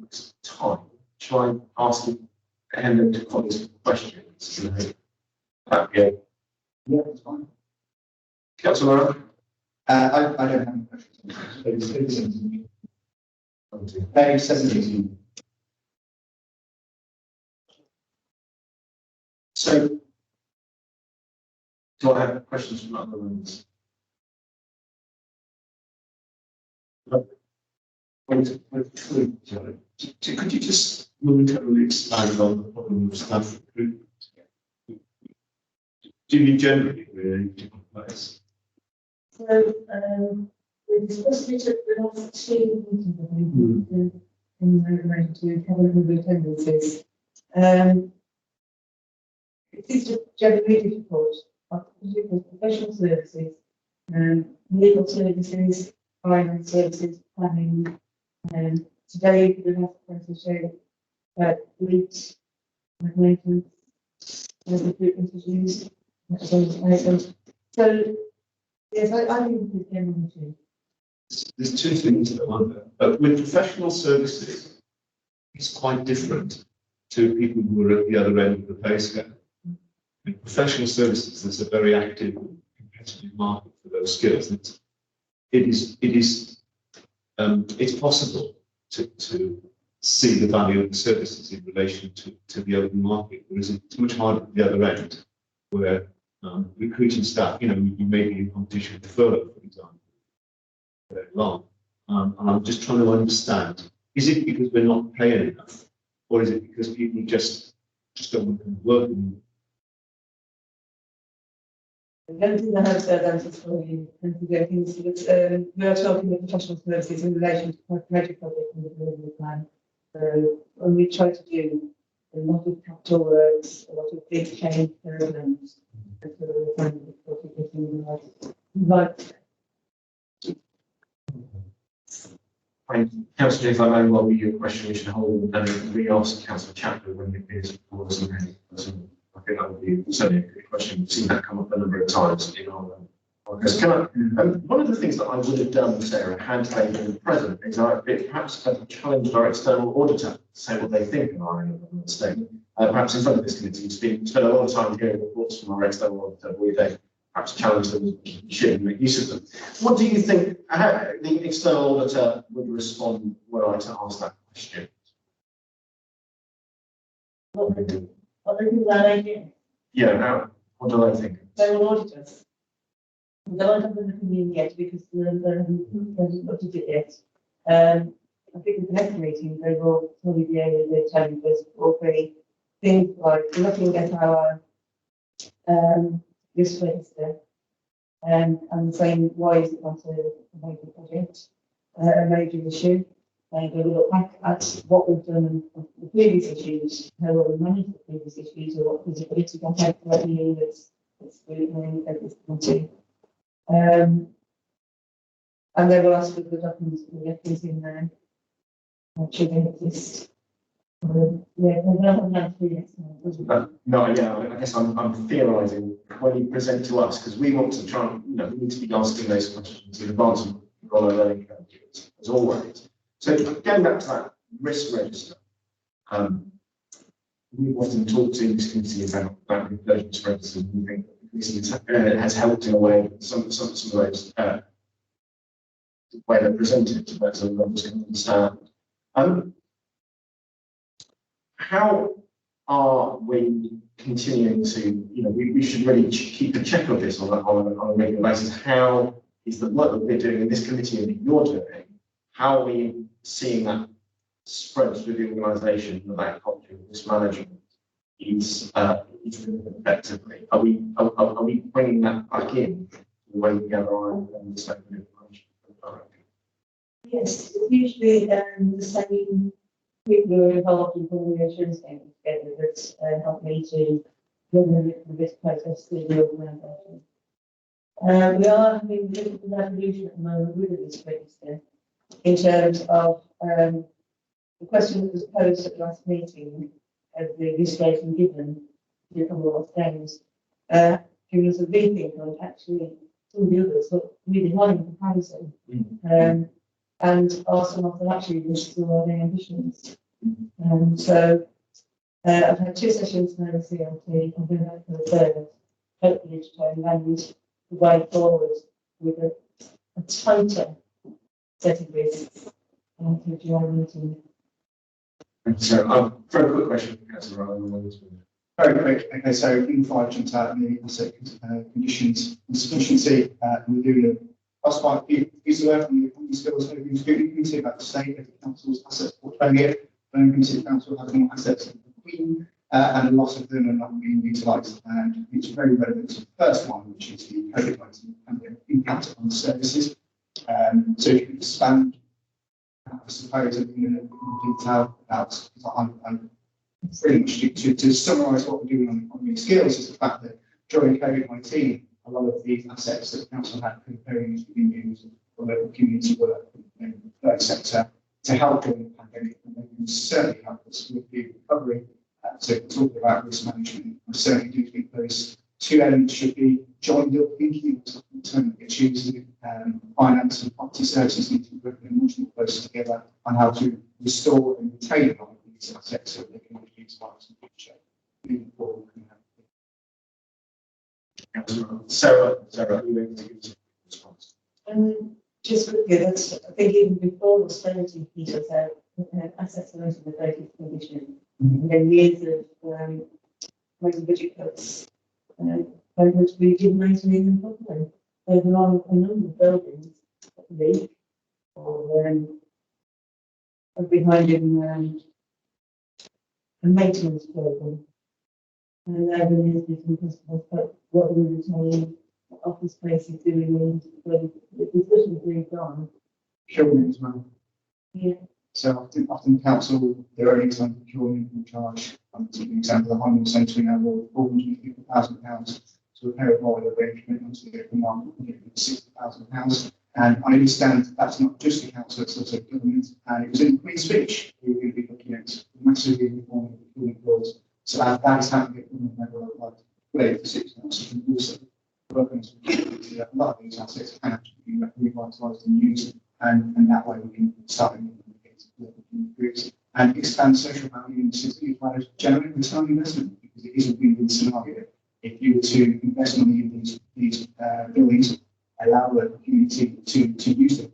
shall I ask you Helen to colleagues questions? Yeah, that's fine. Councillor. I don't have any questions. Page 17. So, do I have questions from other rooms? Could you just momentarily expand on the problem of staff recruitment? Do you generally really different place? So, we discussed it at the last two meetings, I think, in relation to covering the attendances. It is just generally difficult, particularly professional services, legal services, finance services, planning. Today, the last process showed that fleet maintenance, recruitment issues. So, yes, I think it's generally true. There's two things that I wonder. With professional services, it's quite different to people who are at the other end of the pay scale. In professional services, there's a very active competitive market for those skills. It's possible to see the value of the services in relation to the open market, whereas it's much harder at the other end, where recruiting staff, you may be in competition with furlough, for example, very long. And I'm just trying to understand, is it because we're not paying enough, or is it because people just don't want to work anymore? I don't think I have that answers for you. We are talking about professional services in relation to major projects in the delivery plan. So when we try to do a lot of capital works, a lot of big change programs, that's what we're trying to do. But Councillor, if I may well be your question, we should hold and re-ask Councillor Chapman when he appears before us. I think that would be certainly a good question. We've seen that come up a number of times in our one of the things that I would have done, Sarah, had they been present, is perhaps have challenged our external auditor to say what they think of our statement. Perhaps in front of this committee, we've spent a lot of time hearing reports from our external auditor. They perhaps challenge them, should make use of them. What do you think the external auditor would respond were I to ask that question? what they do that idea? Yeah, what do they think? They will audit us. They won't have an opinion yet because they haven't looked at it yet. I think at the next meeting they will probably be able to tell you this will be things like looking at our risk register and saying why is it not a major project, a major issue. And they will look back at what we've done in the previous issues, how we managed the previous issues, or what visibility we had for revenue that's really at this committee. And they will ask for the documents and the things in there. Should they exist? Yeah, they don't have an answer yet. No, yeah, I guess I'm theorising when you present to us, because we want to try and, we need to be asking those questions in advance of our learning curve, as always. So going back to that risk register, we've often talked in this committee about intelligence registers, and we think that this has helped in a way, some of those where they're presented to better members can understand. How are we continuing to, we should really keep a check of this on a regular basis. How is the work that we're doing in this committee and that you're doing, how are we seeing that spread through the organisation, that culture of risk management is effectively? Are we bringing that back in to the way we gather our understanding of information? Yes, usually the same people who are involved in pulling the insurance statement together that help me to run this process through the organisation. We are having a little bit of evolution at the moment with this register in terms of the question that was posed at the last meeting of the illustration given to the Commonwealth Games, giving us a rethink on actually some of the others, but really not in comparison. and are some of them actually restoring ambitions. So I've had 2 sessions now with CLT, I'm going back for the third, hopefully to try and land the way forward with a tighter set of risks to join meeting. So, very quick question, Councillor Rowland. Very quick. Okay, so in 5 jumped out the asset conditions and sufficiency. We're doing a quite a piece of work on the company skills overview scrutiny committee about the state of the council's assets portfolio. Planning committee council has more assets than the Queen, and a lot of them are not being utilised. And it's very relevant to the first one, which is the COVID-19 pandemic impact on services. So if you could expand, I suppose, in detail about, I'm pretty much to summarise what we're doing on these skills is the fact that during COVID-19, a lot of these assets that the council had preparing to be used for local community work in the third sector to help during the pandemic, and they can certainly help us with the recovery. So talking about risk management, I certainly do think those 2 elements should be joined up thinking of the term that gets used in finance and property services need to be working much more closely together on how to restore and retain a lot of these assets so they can be utilised in the future. Moving forward. Sarah, are you able to give us a response? Just quickly, that's, I think even before austerity features out, assets are into the creative condition. And then years of making budget cuts, by which we didn't maintain them properly. So there are a number of buildings that leak or are behind in a maintenance program. And there is different customers, but what we were saying, office space is doing, the discussion is really gone. Procurement as well. Yeah. So often council, their own time procurement will charge, to give an example, the Holland Centre now will £450,000 to repair a boiler arrangement onto the open market, £60,000. And I understand that's not just the council, it's also government. And it was in the Queen's speech, we were going to be looking at massively reforming procurement laws. So that is happening at government level, like for 6 months. And also working with a lot of these assets can actually be revitalised and used, and that way we can start groups and expand social value in the city as well as generate return on investment, because it is a win-win scenario. If you were to invest money in these buildings, allow the community to use them,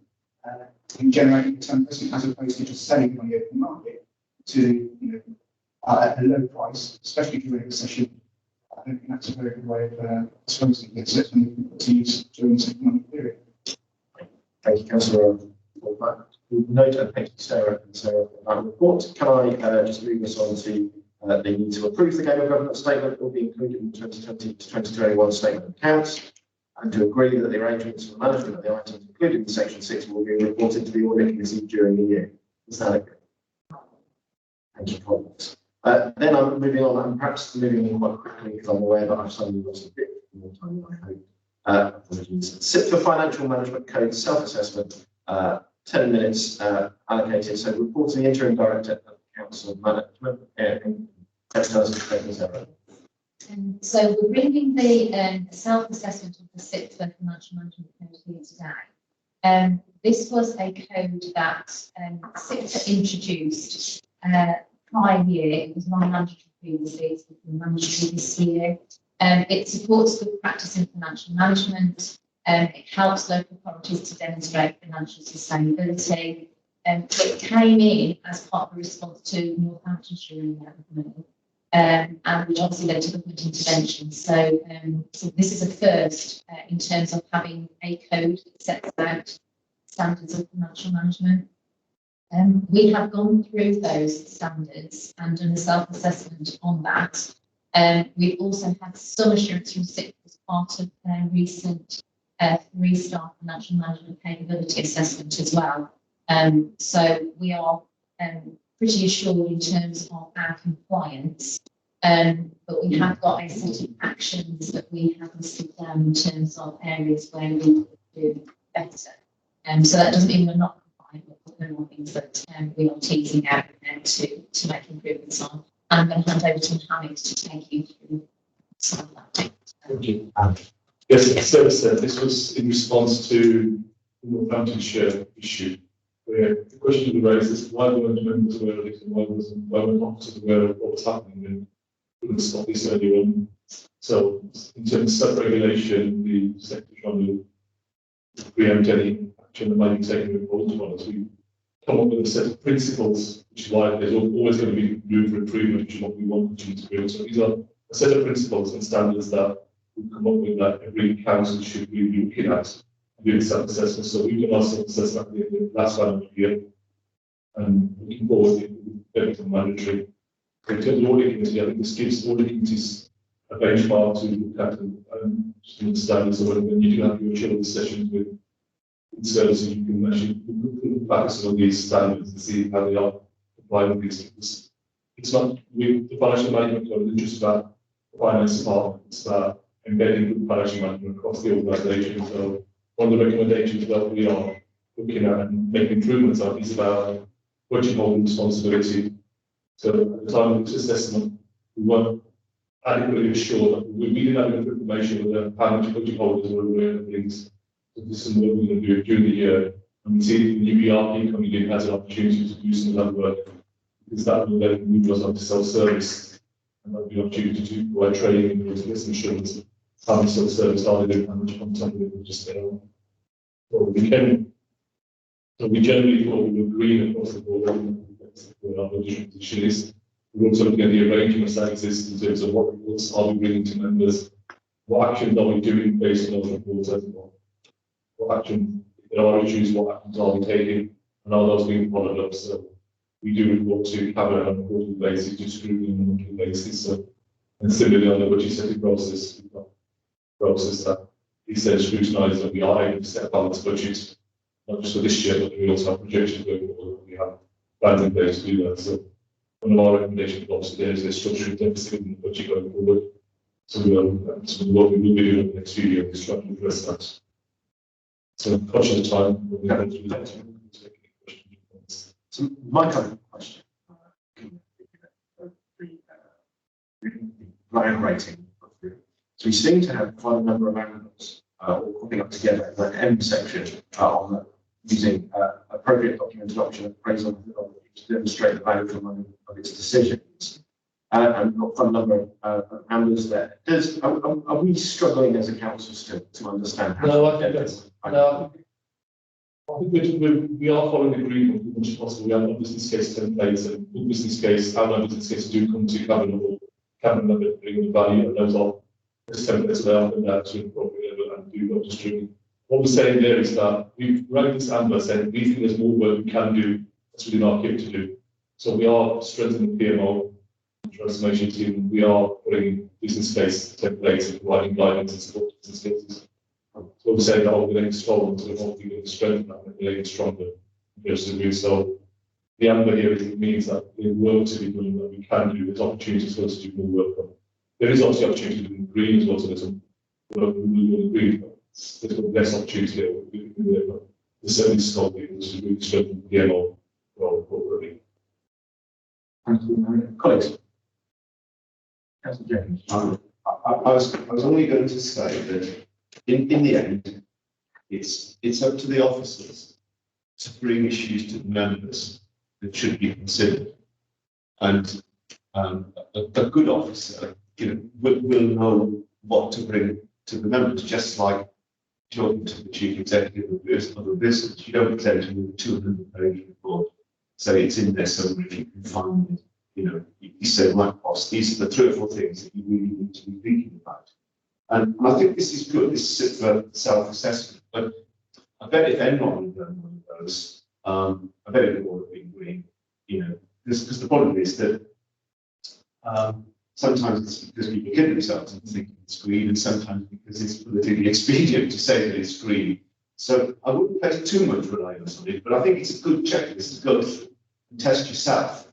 and generate return on investment as opposed to just selling on the open market to at a low price, especially during a recession. I don't think that's a very good way of disposing of assets when you can put to use during this economic period. Thank you, Councillor. Note and thank you, Sarah and Sarah, for that report. Can I just move us on to the need to approve the Game of Government statement that will be included in the 2020 to 2021 statement of accounts, and to agree that the arrangements for the management of the items included in Section 6 will be reported to the Audit Committee during the year. Is that okay? Thank you, colleagues. Then I'm moving on, and perhaps moving on quite quickly because I'm aware that I've suddenly lost a bit more time than I hope. Apologies. SIP for Financial Management Code self-assessment. 10 minutes allocated. So reporting the interim director of the Council of Management. So we're bringing the self-assessment of the SIP for Financial Management Code here today. This was a code that SIP introduced prior year. It was non-mandatory previously, it's been mandatory this year. It supports good practice in financial management. It helps local authorities to demonstrate financial sustainability. It came in as part of a response to Northamptonshire in and which obviously led to government intervention. So this is a first in terms of having a code that sets out standards of financial management. We have gone through those standards and done a self-assessment on that. We've also had some assurance from SIP as part of their recent 3-star financial management capability assessment as well. So we are pretty assured in terms of our compliance, but we have got a set of actions that we have listed down in terms of areas where we could do better. So that doesn't mean we're not compliant, but there are things that we are teasing out to make improvements on. I'm going to hand over to Mohammed to take you through some of that. Thank you. Yes, as Sarah said, this was in response to the Northamptonshire issue. The question you raised is why weren't members aware of it and why weren't officers aware of what was happening and couldn't stop this early on. So in terms of self-regulation, the sector trying to preempt any action that might be taken in response to us. We come up with a set of principles, which is why there's always going to be room for improvement, which is what we want to do. So these are a set of principles and standards that we come up with that every council should be looking at and doing self-assessment. So we've done our self-assessment at the last financial year, and looking forward to everything mandatory. In terms of audit committee, I think this gives audit committees a benchmark to look at and just understand. So when you do have your children's sessions with services, you can actually look back at some of these standards and see how they are applied with these things. It's not with the financial management code, it's just about the finance department, it's about embedding good financial management across the organisation. So one of the recommendations that we are looking at and making improvements on is about budget holding responsibility. So at the time of this assessment, we weren't adequately assured that we didn't have enough information whether how much budget holders were aware of things. So this is what we're going to do during the year. And we see the new ERP coming in as an opportunity to do some of that work, because that will then move us on to self-service. And that will be an opportunity to provide training and to get some assurance of how much self-service are they doing, how much content they will just stay on. So we generally thought we were green across the board. Our budget position is. We're also looking at the arrangements that exist in terms of what reports are we bringing to members, what actions are we doing based on those reports as well. What action, if there are issues, what actions are we taking, and are those being followed up? So we do report to Cabinet on a quarterly basis, to scrutiny on a monthly basis. So, and similarly on the budget setting process, we've got a process that is then scrutinised and we are able to set a balanced budget, not just for this year, but we also have projections going forward. We have plans in place to do that. So one of our recommendations obviously there is a structural deficit in the budget going forward. So what we will be doing in the next few years is trying to address that. So conscious of time, we'll go through that. So my kind of question, Ryan rating. So we seem to have quite a number of angles all coming up together in the M section on using appropriate document adoption and appraisal to demonstrate the value for money of its decisions. And we've got quite a number of members there. Are we struggling as a council still to understand how? No, I think that's. I think we are following agreement as much as possible. We have a business case templates and good business case, how our business cases do come to cabinet or cabinet bring the value, and those are the templates that are put out to appropriate level and do not distribute. What we're saying there is that we've ranked this Amber saying we think there's more work we can do that's within our kit to do. So we are strengthening the PMO transformation team. We are putting business case templates and providing guidance and support to business cases. So we're saying that over the next 12 months, we're hopefully going to strengthen that and make it stronger. So the Amber here means that there's work to be done that we can do. There's opportunities for us to do more work on. There is obviously opportunity to do green as well, so there's some work we will agree, but there's less opportunity there. But there's certainly scope here to really strengthen the PMO role appropriately. Thank you, colleagues. Councillor James. I was only going to say that in the end, it's up to the officers to bring issues to the members that should be considered. And a good officer, will know what to bring to the members, just like talking to the chief executive of a business. You don't present him with a 200-page report, say it's in there somewhere if you can find it. You say, right, boss, these are the 3 or 4 things that you really need to be thinking about. And I think this is good. This is for self-assessment. But I bet if anyone had done one of those, I bet it would have been green. Because the problem is that sometimes it's because people kid themselves and think it's green, and sometimes because it's politically expedient to say that it's green. So I wouldn't place too much reliance on it, but I think it's a good checklist to go through and test yourself.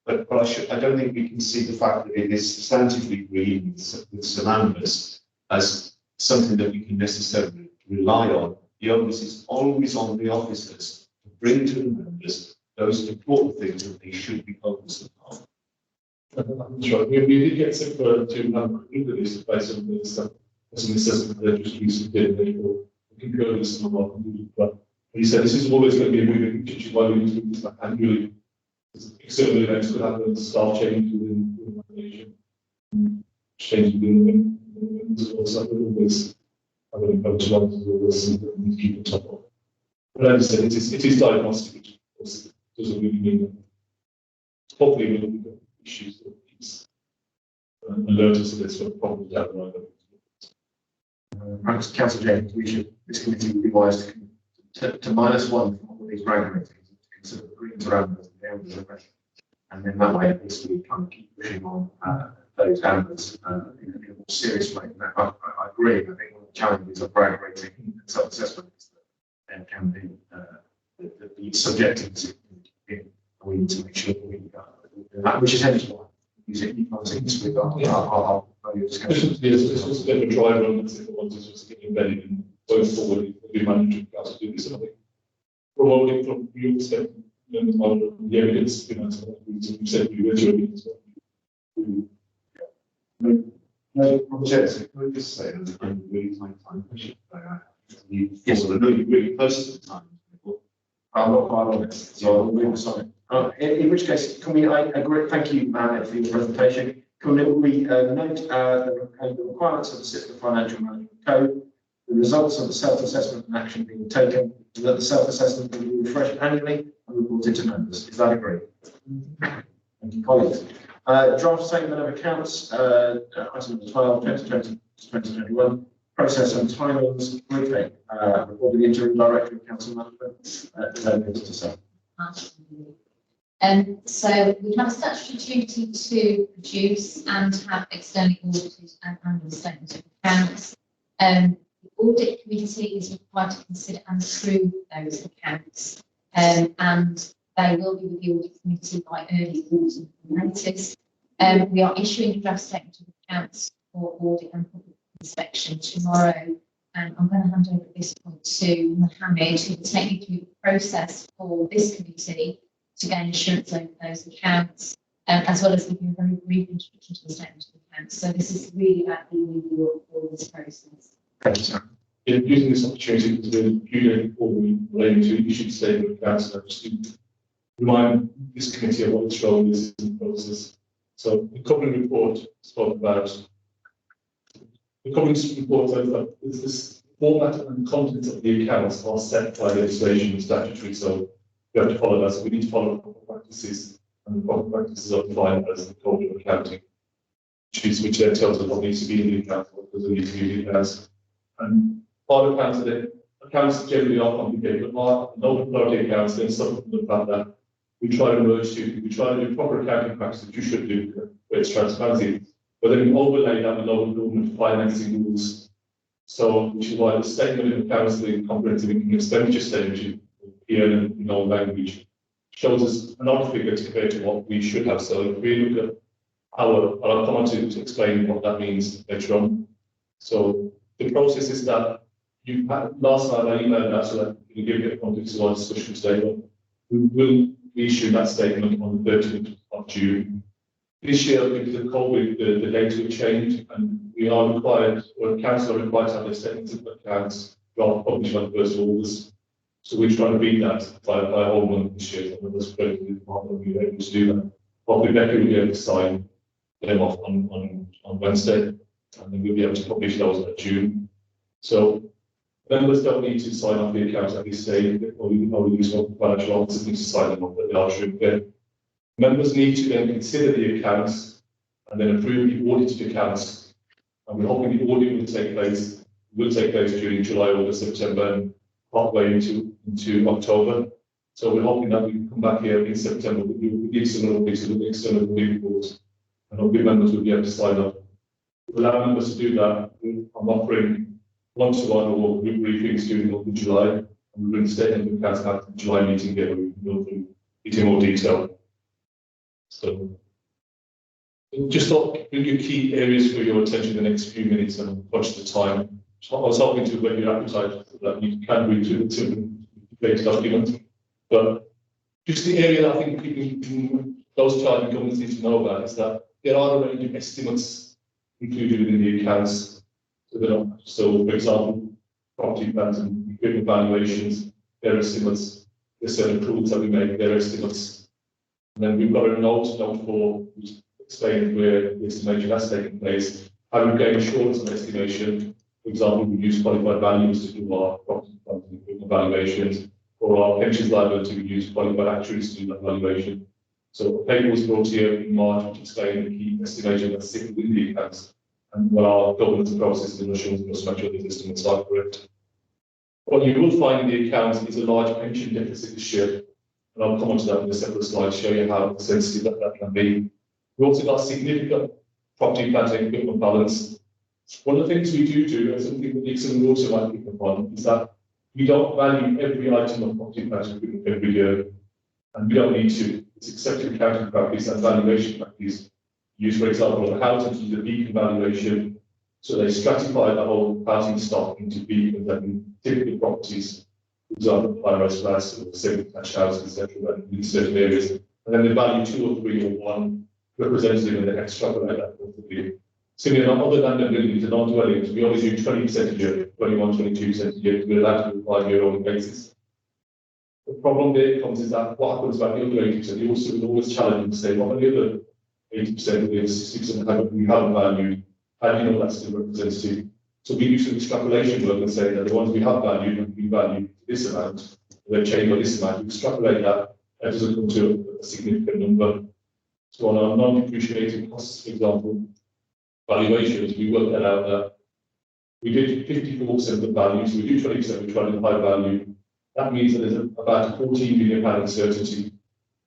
But I don't think we can see the fact that it is substantively green with some ambers as something that we can necessarily rely on. The onus is always on the officers to bring to the members those important things that they should be focused on. That's right. We did get SIPA to have a look at this based on this assessment that just recently did. We can go with some of our conclusions, but He said this is always going to be a moving picture, why we need to do this annually. External events could happen, staff change within the organisation, change within the as well, so always have an approach to always need to keep on top of. But as I said, it is diagnostic, which of course doesn't really mean that. Hopefully we'll have issues that keeps alert us to this sort of problems down the line. Perhaps Councillor James, this committee would be wise to -1 from all these brand ratings, to consider the greens around those and the areas of pressure. And then that way, at least we kind of keep pushing on those ambers in a more serious way. Now, I agree. I think one of the challenges of brand rating and self-assessment is that there can be the subjective and we need to make sure that we that, which is hence why using things with our value discussion. Yes, this was a bit of a driver on this. If I wanted to just get embedded in going forward, if we manage to do this, I think promoting from your perspective, the evidence, we said we regularly as well. No, Chair, so can I just say that I'm really time pressure. Yes, I know you're really close to the time. I'm not quite on it, so I'll move on. In which case, can we, I agree, thank you, Mohammed, for your presentation. Can we note the requirements of the System Financial Management Code, the results of the self-assessment and action being taken, and that the self-assessment will be refreshed annually and reported to members. Is that agreed? Thank you, colleagues. Draft statement of accounts, item number 12, 2020 to 2021. Process and timings, briefing, report of the interim director of council management, to say. So we have a statutory duty to produce and have externally audited and annual statements of accounts. The audit committee is required to consider and approve those accounts, and they will be with the audit committee by early autumn notice. We are issuing a draft statement of accounts for audit and public inspection tomorrow, and I'm going to hand over at this point to Mohammed, who will take you through the process for this committee to gain assurance over those accounts, as well as give you a very brief introduction to the statement of accounts. So this is really about the review of all this process. Thank you, sir. Using this opportunity to do a few before we relate to issue statement of accounts, just to remind this committee of what its role is in the process. So the company report spoke about. The company report says that this format and content of the accounts are set by legislation and statutory, so we have to follow that. So we need to follow proper practices, and the proper practices are defined as the code of accounting, which then tells us what needs to be in the account, what doesn't need to be in the accounts. And part of accounts generally are complicated, but our local authority accounts then suffer from the fact that we try to merge to, we try to do proper accounting practices, you should do, where it's transparency. But then we overlay that with local government financing rules. So, which is why the statement of accounts, the comprehensive income expenditure statement, here in our language, shows us an odd figure compared to what we should have. So, if we look at I'll come on to explain what that means later on. So, the process is that last night I emailed that so that we can give a bit of context to our discussion today. But we will issue that statement on the 13th of June. This year, because of COVID, the dates will change, and we are required, or council are required to have their statements of accounts published on the 1st of August. So we're trying to beat that by a whole month this year. And that's great. We'll be able to do that. Probably Becky will be able to sign them off on Wednesday, and then we'll be able to publish those in June. So members don't need to sign off the accounts at this stage, or we use financial officers need to sign them off, but they are true again. Members need to then consider the accounts and then approve the audited accounts. And we're hoping the audit will take place during July, August, September, and partway into October. So we're hoping that we can come back here in September with the external pieces of the external reports, and hopefully members will be able to sign up. To allow members to do that, I'm offering one-to-one or group briefings during the July, and we're going to stay in the accounts at the July meeting here, where we can go through it in more detail. So, just thought bring your key areas for your attention in the next few minutes and watch the time. So I was hoping to whet your appetite so that you can read through the debate document. But just the area that I think people, those charging companies need to know about is that there are a range of estimates included within the accounts. So, for example, property plans and equipment valuations. their estimates, there's certain accruals that we make, their estimates. And then we've got a note 4, which explains where the estimation has taken place. How we gain assurance on estimation. For example, we use qualified values to do our property valuations, or our pensions liability, we use qualified actuaries to do that valuation. So a paper was brought here in March, which explained the key estimation that's sitting within the accounts and what our governance process and assurance must make sure the estimates are correct. What you will find in the accounts is a large pension deficit this year, and I'll come on to that in a separate slide, show you how sensitive that can be. We've also got significant property, plant and equipment balance. One of the things we do, and something that Nixon will also might pick up on, is that we don't value every item of property, plant and equipment every year, and we don't need to. It's accepted accounting practice and valuation practice. Use, for example, the housing to do the beacon valuation. So they stratify the whole housing stock into beacons and typical properties, for example, high-rise flats or semi-detached houses, etc., in certain areas. And then they value 2 or 3 or 1 representative and they extrapolate that quarterly. Similarly, on other than the buildings and non-dwellings, we only do 20% a year, 21, 22% a year, we're allowed to do a 5-year-old basis. The problem there comes is that what happens about the other 80%, you also will always challenge and say, well, the other 80% of the 60% we haven't valued, how do you know that's still representative? So we do some extrapolation work and say that the ones we have valued and we value this amount, they've changed by this amount, we extrapolate that, that doesn't come to a significant number. So on our non-depreciating costs, for example, valuations, we worked that out that we did 54% of the value, so we do 20%, we try to do high value. That means that there's about £14 million uncertainty.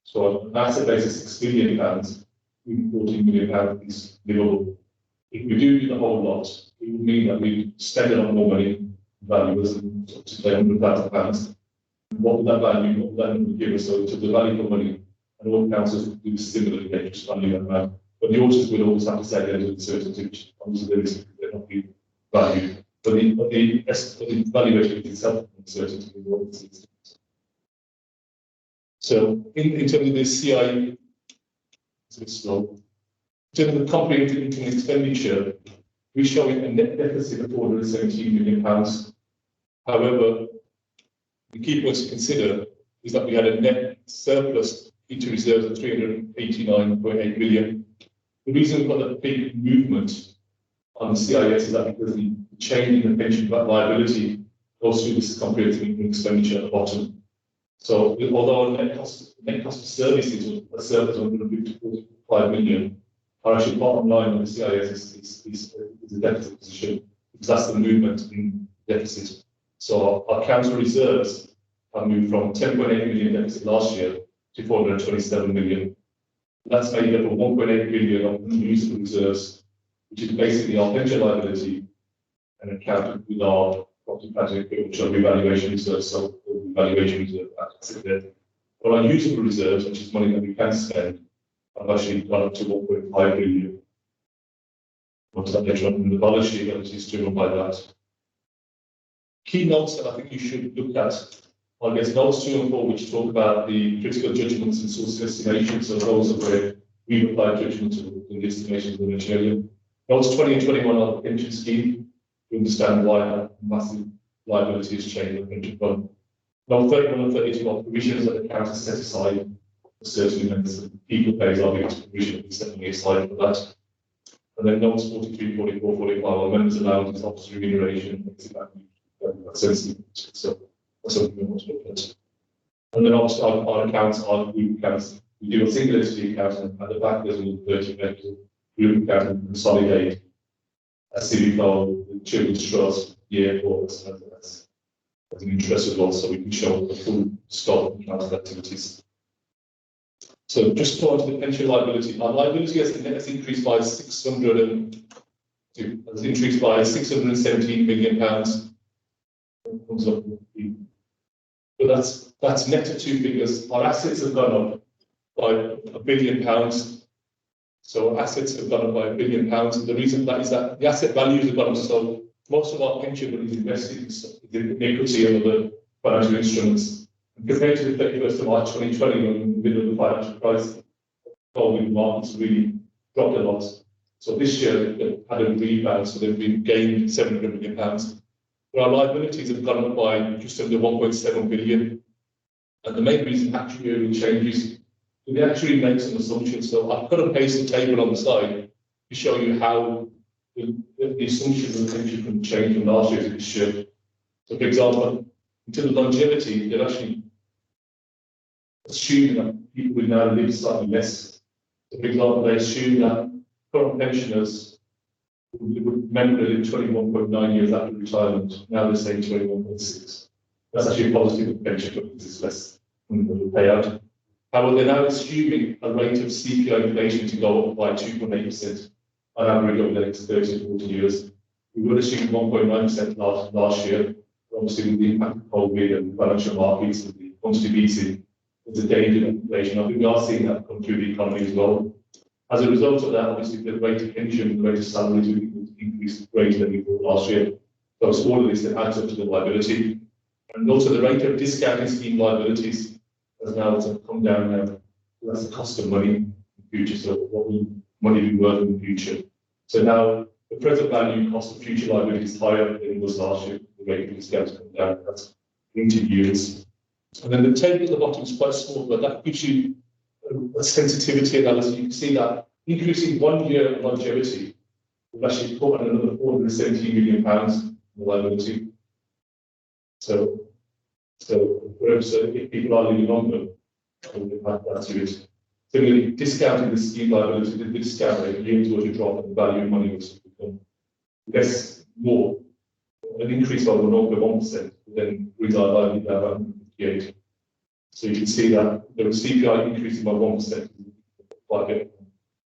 So on an asset base of £6 billion, £14 million is livable. If we do the whole lot, it would mean that we spend a lot more money, valuers, and to say £100,000. What would that value, what would that number give us? So to the value for money, and all councils would do similarly, they just value that amount. But the auditors will always have to say there's uncertainty, which obviously there is, they're not being valued. But the valuation itself is uncertainty in what it is. So in terms of the CI, it's a bit slow. In terms of the comprehensive income expenditure, we're showing a net deficit of £417 million. However, the key points to consider is that we had a net surplus into reserves of 389.8 million. The reason we've got a big movement on the CIS is that because the change in the pension liability goes through this comprehensive income expenditure at the bottom. So although net cost of services was a surplus of 145 million, our actual bottom line on the CIS is a deficit position, because that's the movement in deficit. So our council reserves have moved from 10.8 million deficit last year to 427 million. That's made up of 1.8 billion of unusable reserves, which is basically our pension liability and accounted with our property, plant and equipment, which are revaluation reserves, so the valuation reserve that's there. But our usable reserves, which is money that we can spend, have actually gone up to 1.5 billion. What's that later on in the balance sheet that is driven by that? Key notes that I think you should look at, I guess notes 2 and 4, which talk about the critical judgments and source of estimation. So those are where we apply judgment to the estimations of the earlier. Notes 20 and 21 are the pension scheme. To understand why that massive liability has changed the pension fund. Note 31 and 32 are provisions that the council set aside for certain members of people pays our biggest provision, setting aside for that. And then notes 43, 44, 45 are members' allowances, officer remuneration, sensitive. So that's something we want to look at. And then obviously our accounts are group accounts. We do a single entity account, and at the back there's all 30 members of group account and consolidate a CVCO, the Children's Trust, the airport, as an interest as well, so we can show the full scope of council activities. So just to go on to the pension liability. Our liability has increased by £617 million. Comes up, but that's net of 2 figures. Our assets have gone up by £1 billion. So assets have gone up by £1 billion. And the reason for that is that the asset values have gone up. So most of our pension money is invested in equity and other financial instruments. And compared to the 31st of March 2020, when in the middle of the financial crisis, the markets really dropped a lot. So this year they've had a rebound, so they've been gained £700 million. But our liabilities have gone up by just under 1.7 billion. And the main reason actuarial changes, we actually make some assumptions. So I've put and pasted a table on the side to show you how the assumptions of the pension can change from last year to this year. So for example, in terms of longevity, they're actually assuming that people will now live slightly less. So for example, they assume that current pensioners would remember live 21.9 years after retirement. Now they're saying 21.6. That's actually a positive for pension because it's less than the payout. However, they're now assuming a rate of CPI inflation to go up by 2.8% on average over the next 30 to 40 years. We would assume 1.9% last year. Obviously, with the impact of COVID and financial markets and the quantitative easing, there's a danger of inflation. I think we are seeing that come through the economy as well. As a result of that, obviously, the rate of pension, the rate of salaries will increase greater than we thought last year. So it's all of this that adds up to the liability. And also the rate of discounting scheme liabilities has now come down now. So that's the cost of money in the future. So what will money be worth in the future? So now the present value cost of future liability is higher than it was last year. The rate of discount has come down. That's into years. And then the table at the bottom is quite small, but that gives you a sensitivity analysis. You can see that increasing 1 year of longevity will actually put on another £417 million in the liability. So if people are living longer, that's it. Similarly, discounting the scheme liability, the discount rate yields were to drop and the value of money was to become more, an increase by 0.1%, then brings our liability down by 158. So you can see that there was CPI increasing by 1%, quite a bit,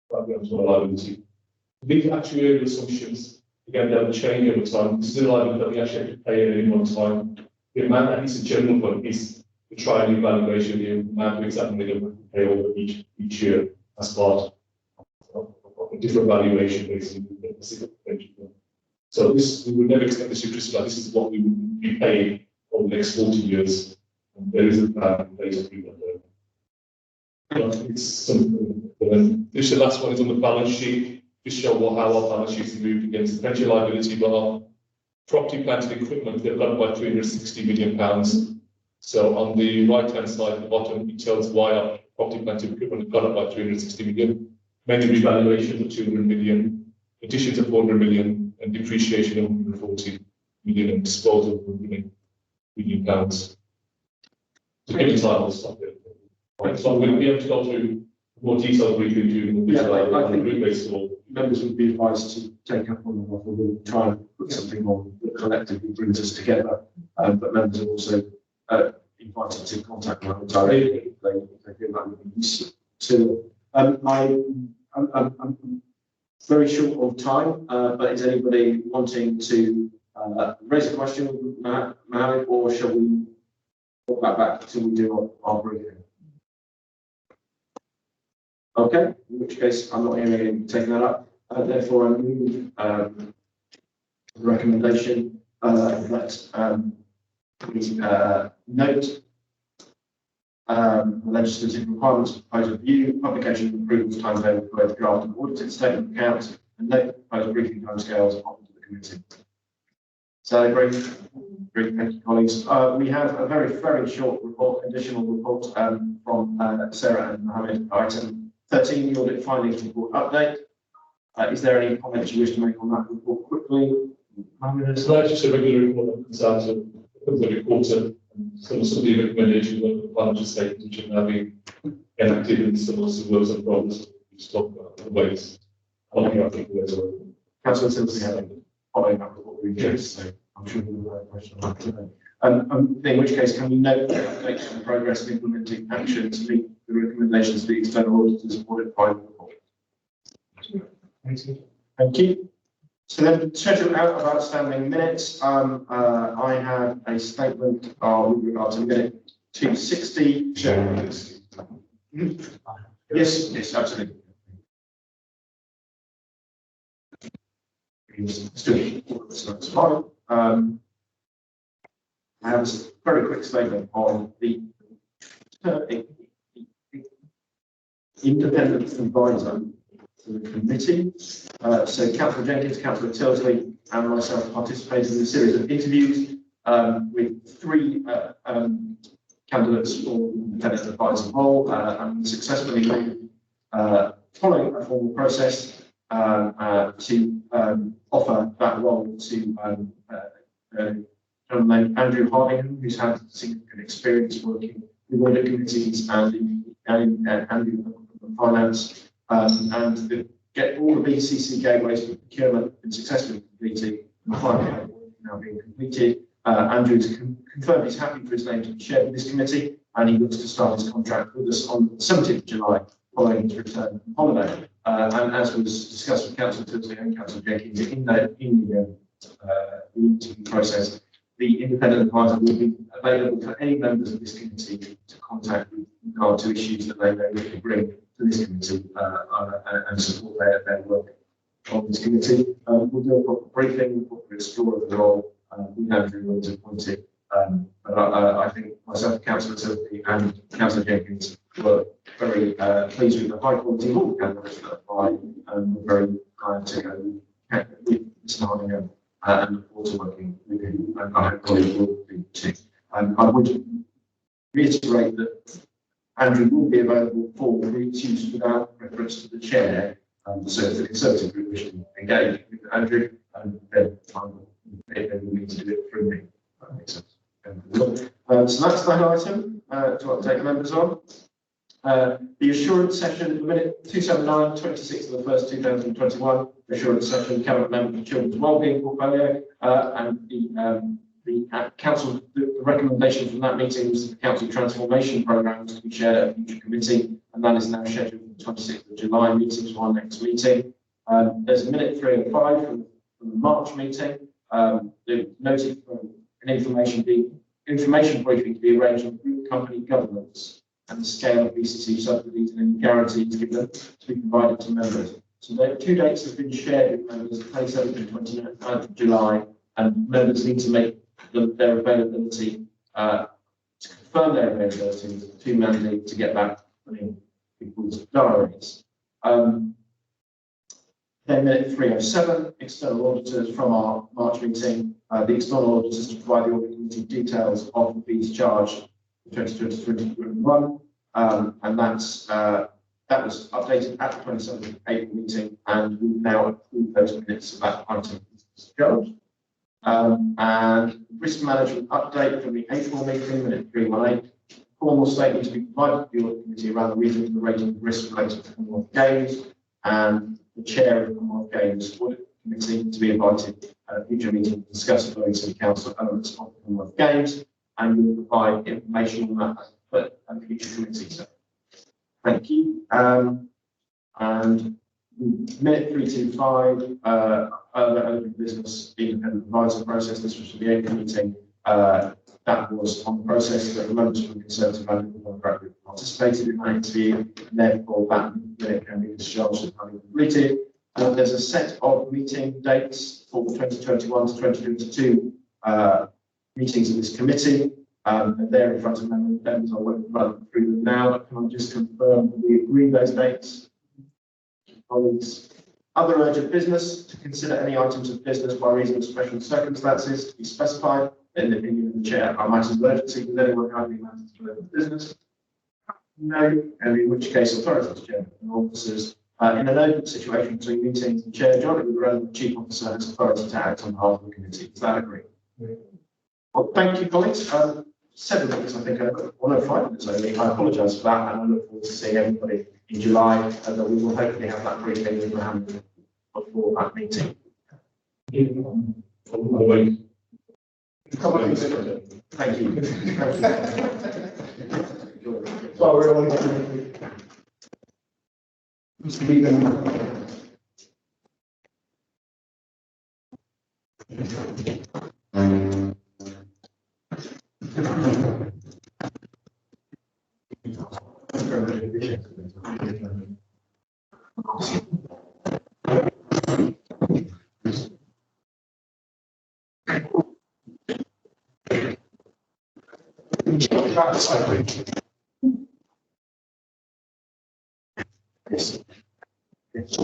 to our liability. These actuarial assumptions, again, they will change over time. This is a liability that we actually have to pay at any one time. The amount that is a general fund is the trial evaluation, the amount of examining that we have to pay over each year as part of a different valuation based on the specific pension fund. So this, we would never expect this to crystallize. This is what we would be paying over the next 40 years. And there is a plan in place to do that there. But it's something. This the last one is on the balance sheet. Just show how our balance sheets moved against the pension liability, but our property, plant and equipment, they've gone by £360 million. So on the right-hand side at the bottom, it tells why our property, plant and equipment have gone up by 360 million. Mainly revaluation of 200 million, additions of 400 million, and depreciation of 140 million, and disposal of 100 million pounds. So given time, I'll stop there. Right, so I'm going to be able to go through more detailed briefing during the I think group-based law. Members would be advised to take up on the offer. We'll try and put something on that collectively brings us together. But members are also invited to contact me directly if they feel that would be useful to them. I'm very short on time, but is anybody wanting to raise a question with Mohammed, or shall we put that back until we do our briefing? Okay, in which case I'm not hearing any taking that up. Therefore, I move the recommendation that we note the legislative requirements, proposed review, publication, approvals, timetable for both draft and audited statement of accounts, and note proposed briefing timescales offered to the committee. So, great, thank you, colleagues. We have a very short report, additional report from Sarah and Mohammed, item 13, the audit findings report update. Is there any comments you wish to make on that report quickly? So that's just a regular report that comes out of every quarter. Some of the recommendations of the financial statements which are now being enacted, and some also works on problems. We just talk about the ways. I think there's a Councillor Simpson had following up with what we did, so I'm sure we'll have a question on that today. In which case, can we note the updates on the progress of implementing action to meet the recommendations of the external auditors audit final report? Thank you. So then, schedule out of outstanding minutes. I have a statement with regard to minute 260. Yes, absolutely. Still, I have a very quick statement on the independent advisor to the committee. So Councillor Jenkins, Councillor Tilsley and myself participated in a series of interviews with 3 candidates for the independent advisor role and successfully moved, following a formal process to offer that role to a gentleman named Andrew Hardingham, who's had significant experience working with audit committees and in finance, and get all the BCC gateways for procurement been successfully completed, and finally now being completed. Andrew's confirmed he's happy for his name to be shared with this committee, and he looks to start his contract with us on the 17th of July, following his return from holiday. And as was discussed with Councillor Tilsley and Councillor Jenkins in the interview process, the independent advisor will be available for any members of this committee to contact with regard to issues that they may bring to this committee and support their work on this committee. We'll do a proper briefing, proper explore of the role. We know who was appointed, but I think myself, Councillor Tilsley and Councillor Jenkins were very pleased with the high quality of all the candidates that applied, and we're very glad to go with Mr. Hardingham and look forward to working with him, and I hope colleagues will do too. I would reiterate that Andrew will be available for groups use without reference to the chair, so if the Conservative group wish to engage with Andrew, then they will need to do it through me. That makes sense. So that's that item to update members on. The assurance session, minute 279, 26th of the 1st, 2021, assurance session, cabinet member for children's wellbeing portfolio, and the council, the recommendation from that meeting was that the council transformation programme was to be shared at a future committee, and that is now scheduled for the 26th of July meeting, so our next meeting. There's a minute 305 from the March meeting. The notice for an information briefing to be arranged on group company governance and the scale of BCC subsidies and any guarantees given to be provided to members. So the 2 dates have been shared with members, 27th and 29th of July, and members need to make their availability, to confirm their availability to mandate to get that in people's diaries. Then minute 307, external auditors from our March meeting. The external auditors to provide the audit committee details of the fees charged for 2020-2021, and that was updated at the 27th of April meeting, and we've now approved those minutes of that item charged. And risk management update from the April meeting, minute 318. Formal statement to be provided to the audit committee around the reason for the rating of risk related to Commonwealth Games, and the chair of the Commonwealth Games audit committee to be invited at a future meeting to discuss the voting of council elements of the Commonwealth Games, and we will provide information on that at a future committee. So, thank you. And minute 325, open business independent advisor process. This was for the April meeting. That was on the process that the members from the Conservative and Liberal Group participated in that interview, and therefore that minute can be discharged as having completed. There's a set of meeting dates for the 2021 to 2022 meetings of this committee. And they're in front of members. I won't run through them now. Can I just confirm that we agree those dates? Colleagues. Other urgent business, to consider any items of business by reason of special circumstances to be specified in the opinion of the chair. Are matters of urgency? Does anyone have any matters of urgent business? No, and in which case authorities, chair and officers, in an open situation between meetings, the chair jointly with the relevant chief officer has authority to act on behalf of the committee. Is that agreed? Yeah. Well, thank you, colleagues. 7 minutes, I think, well, no, 5 minutes only. I apologise for that, and I look forward to seeing everybody in July, and we will hopefully have that briefing in hand before that meeting. Thank you. Well, we're all Mr. Beacon. That's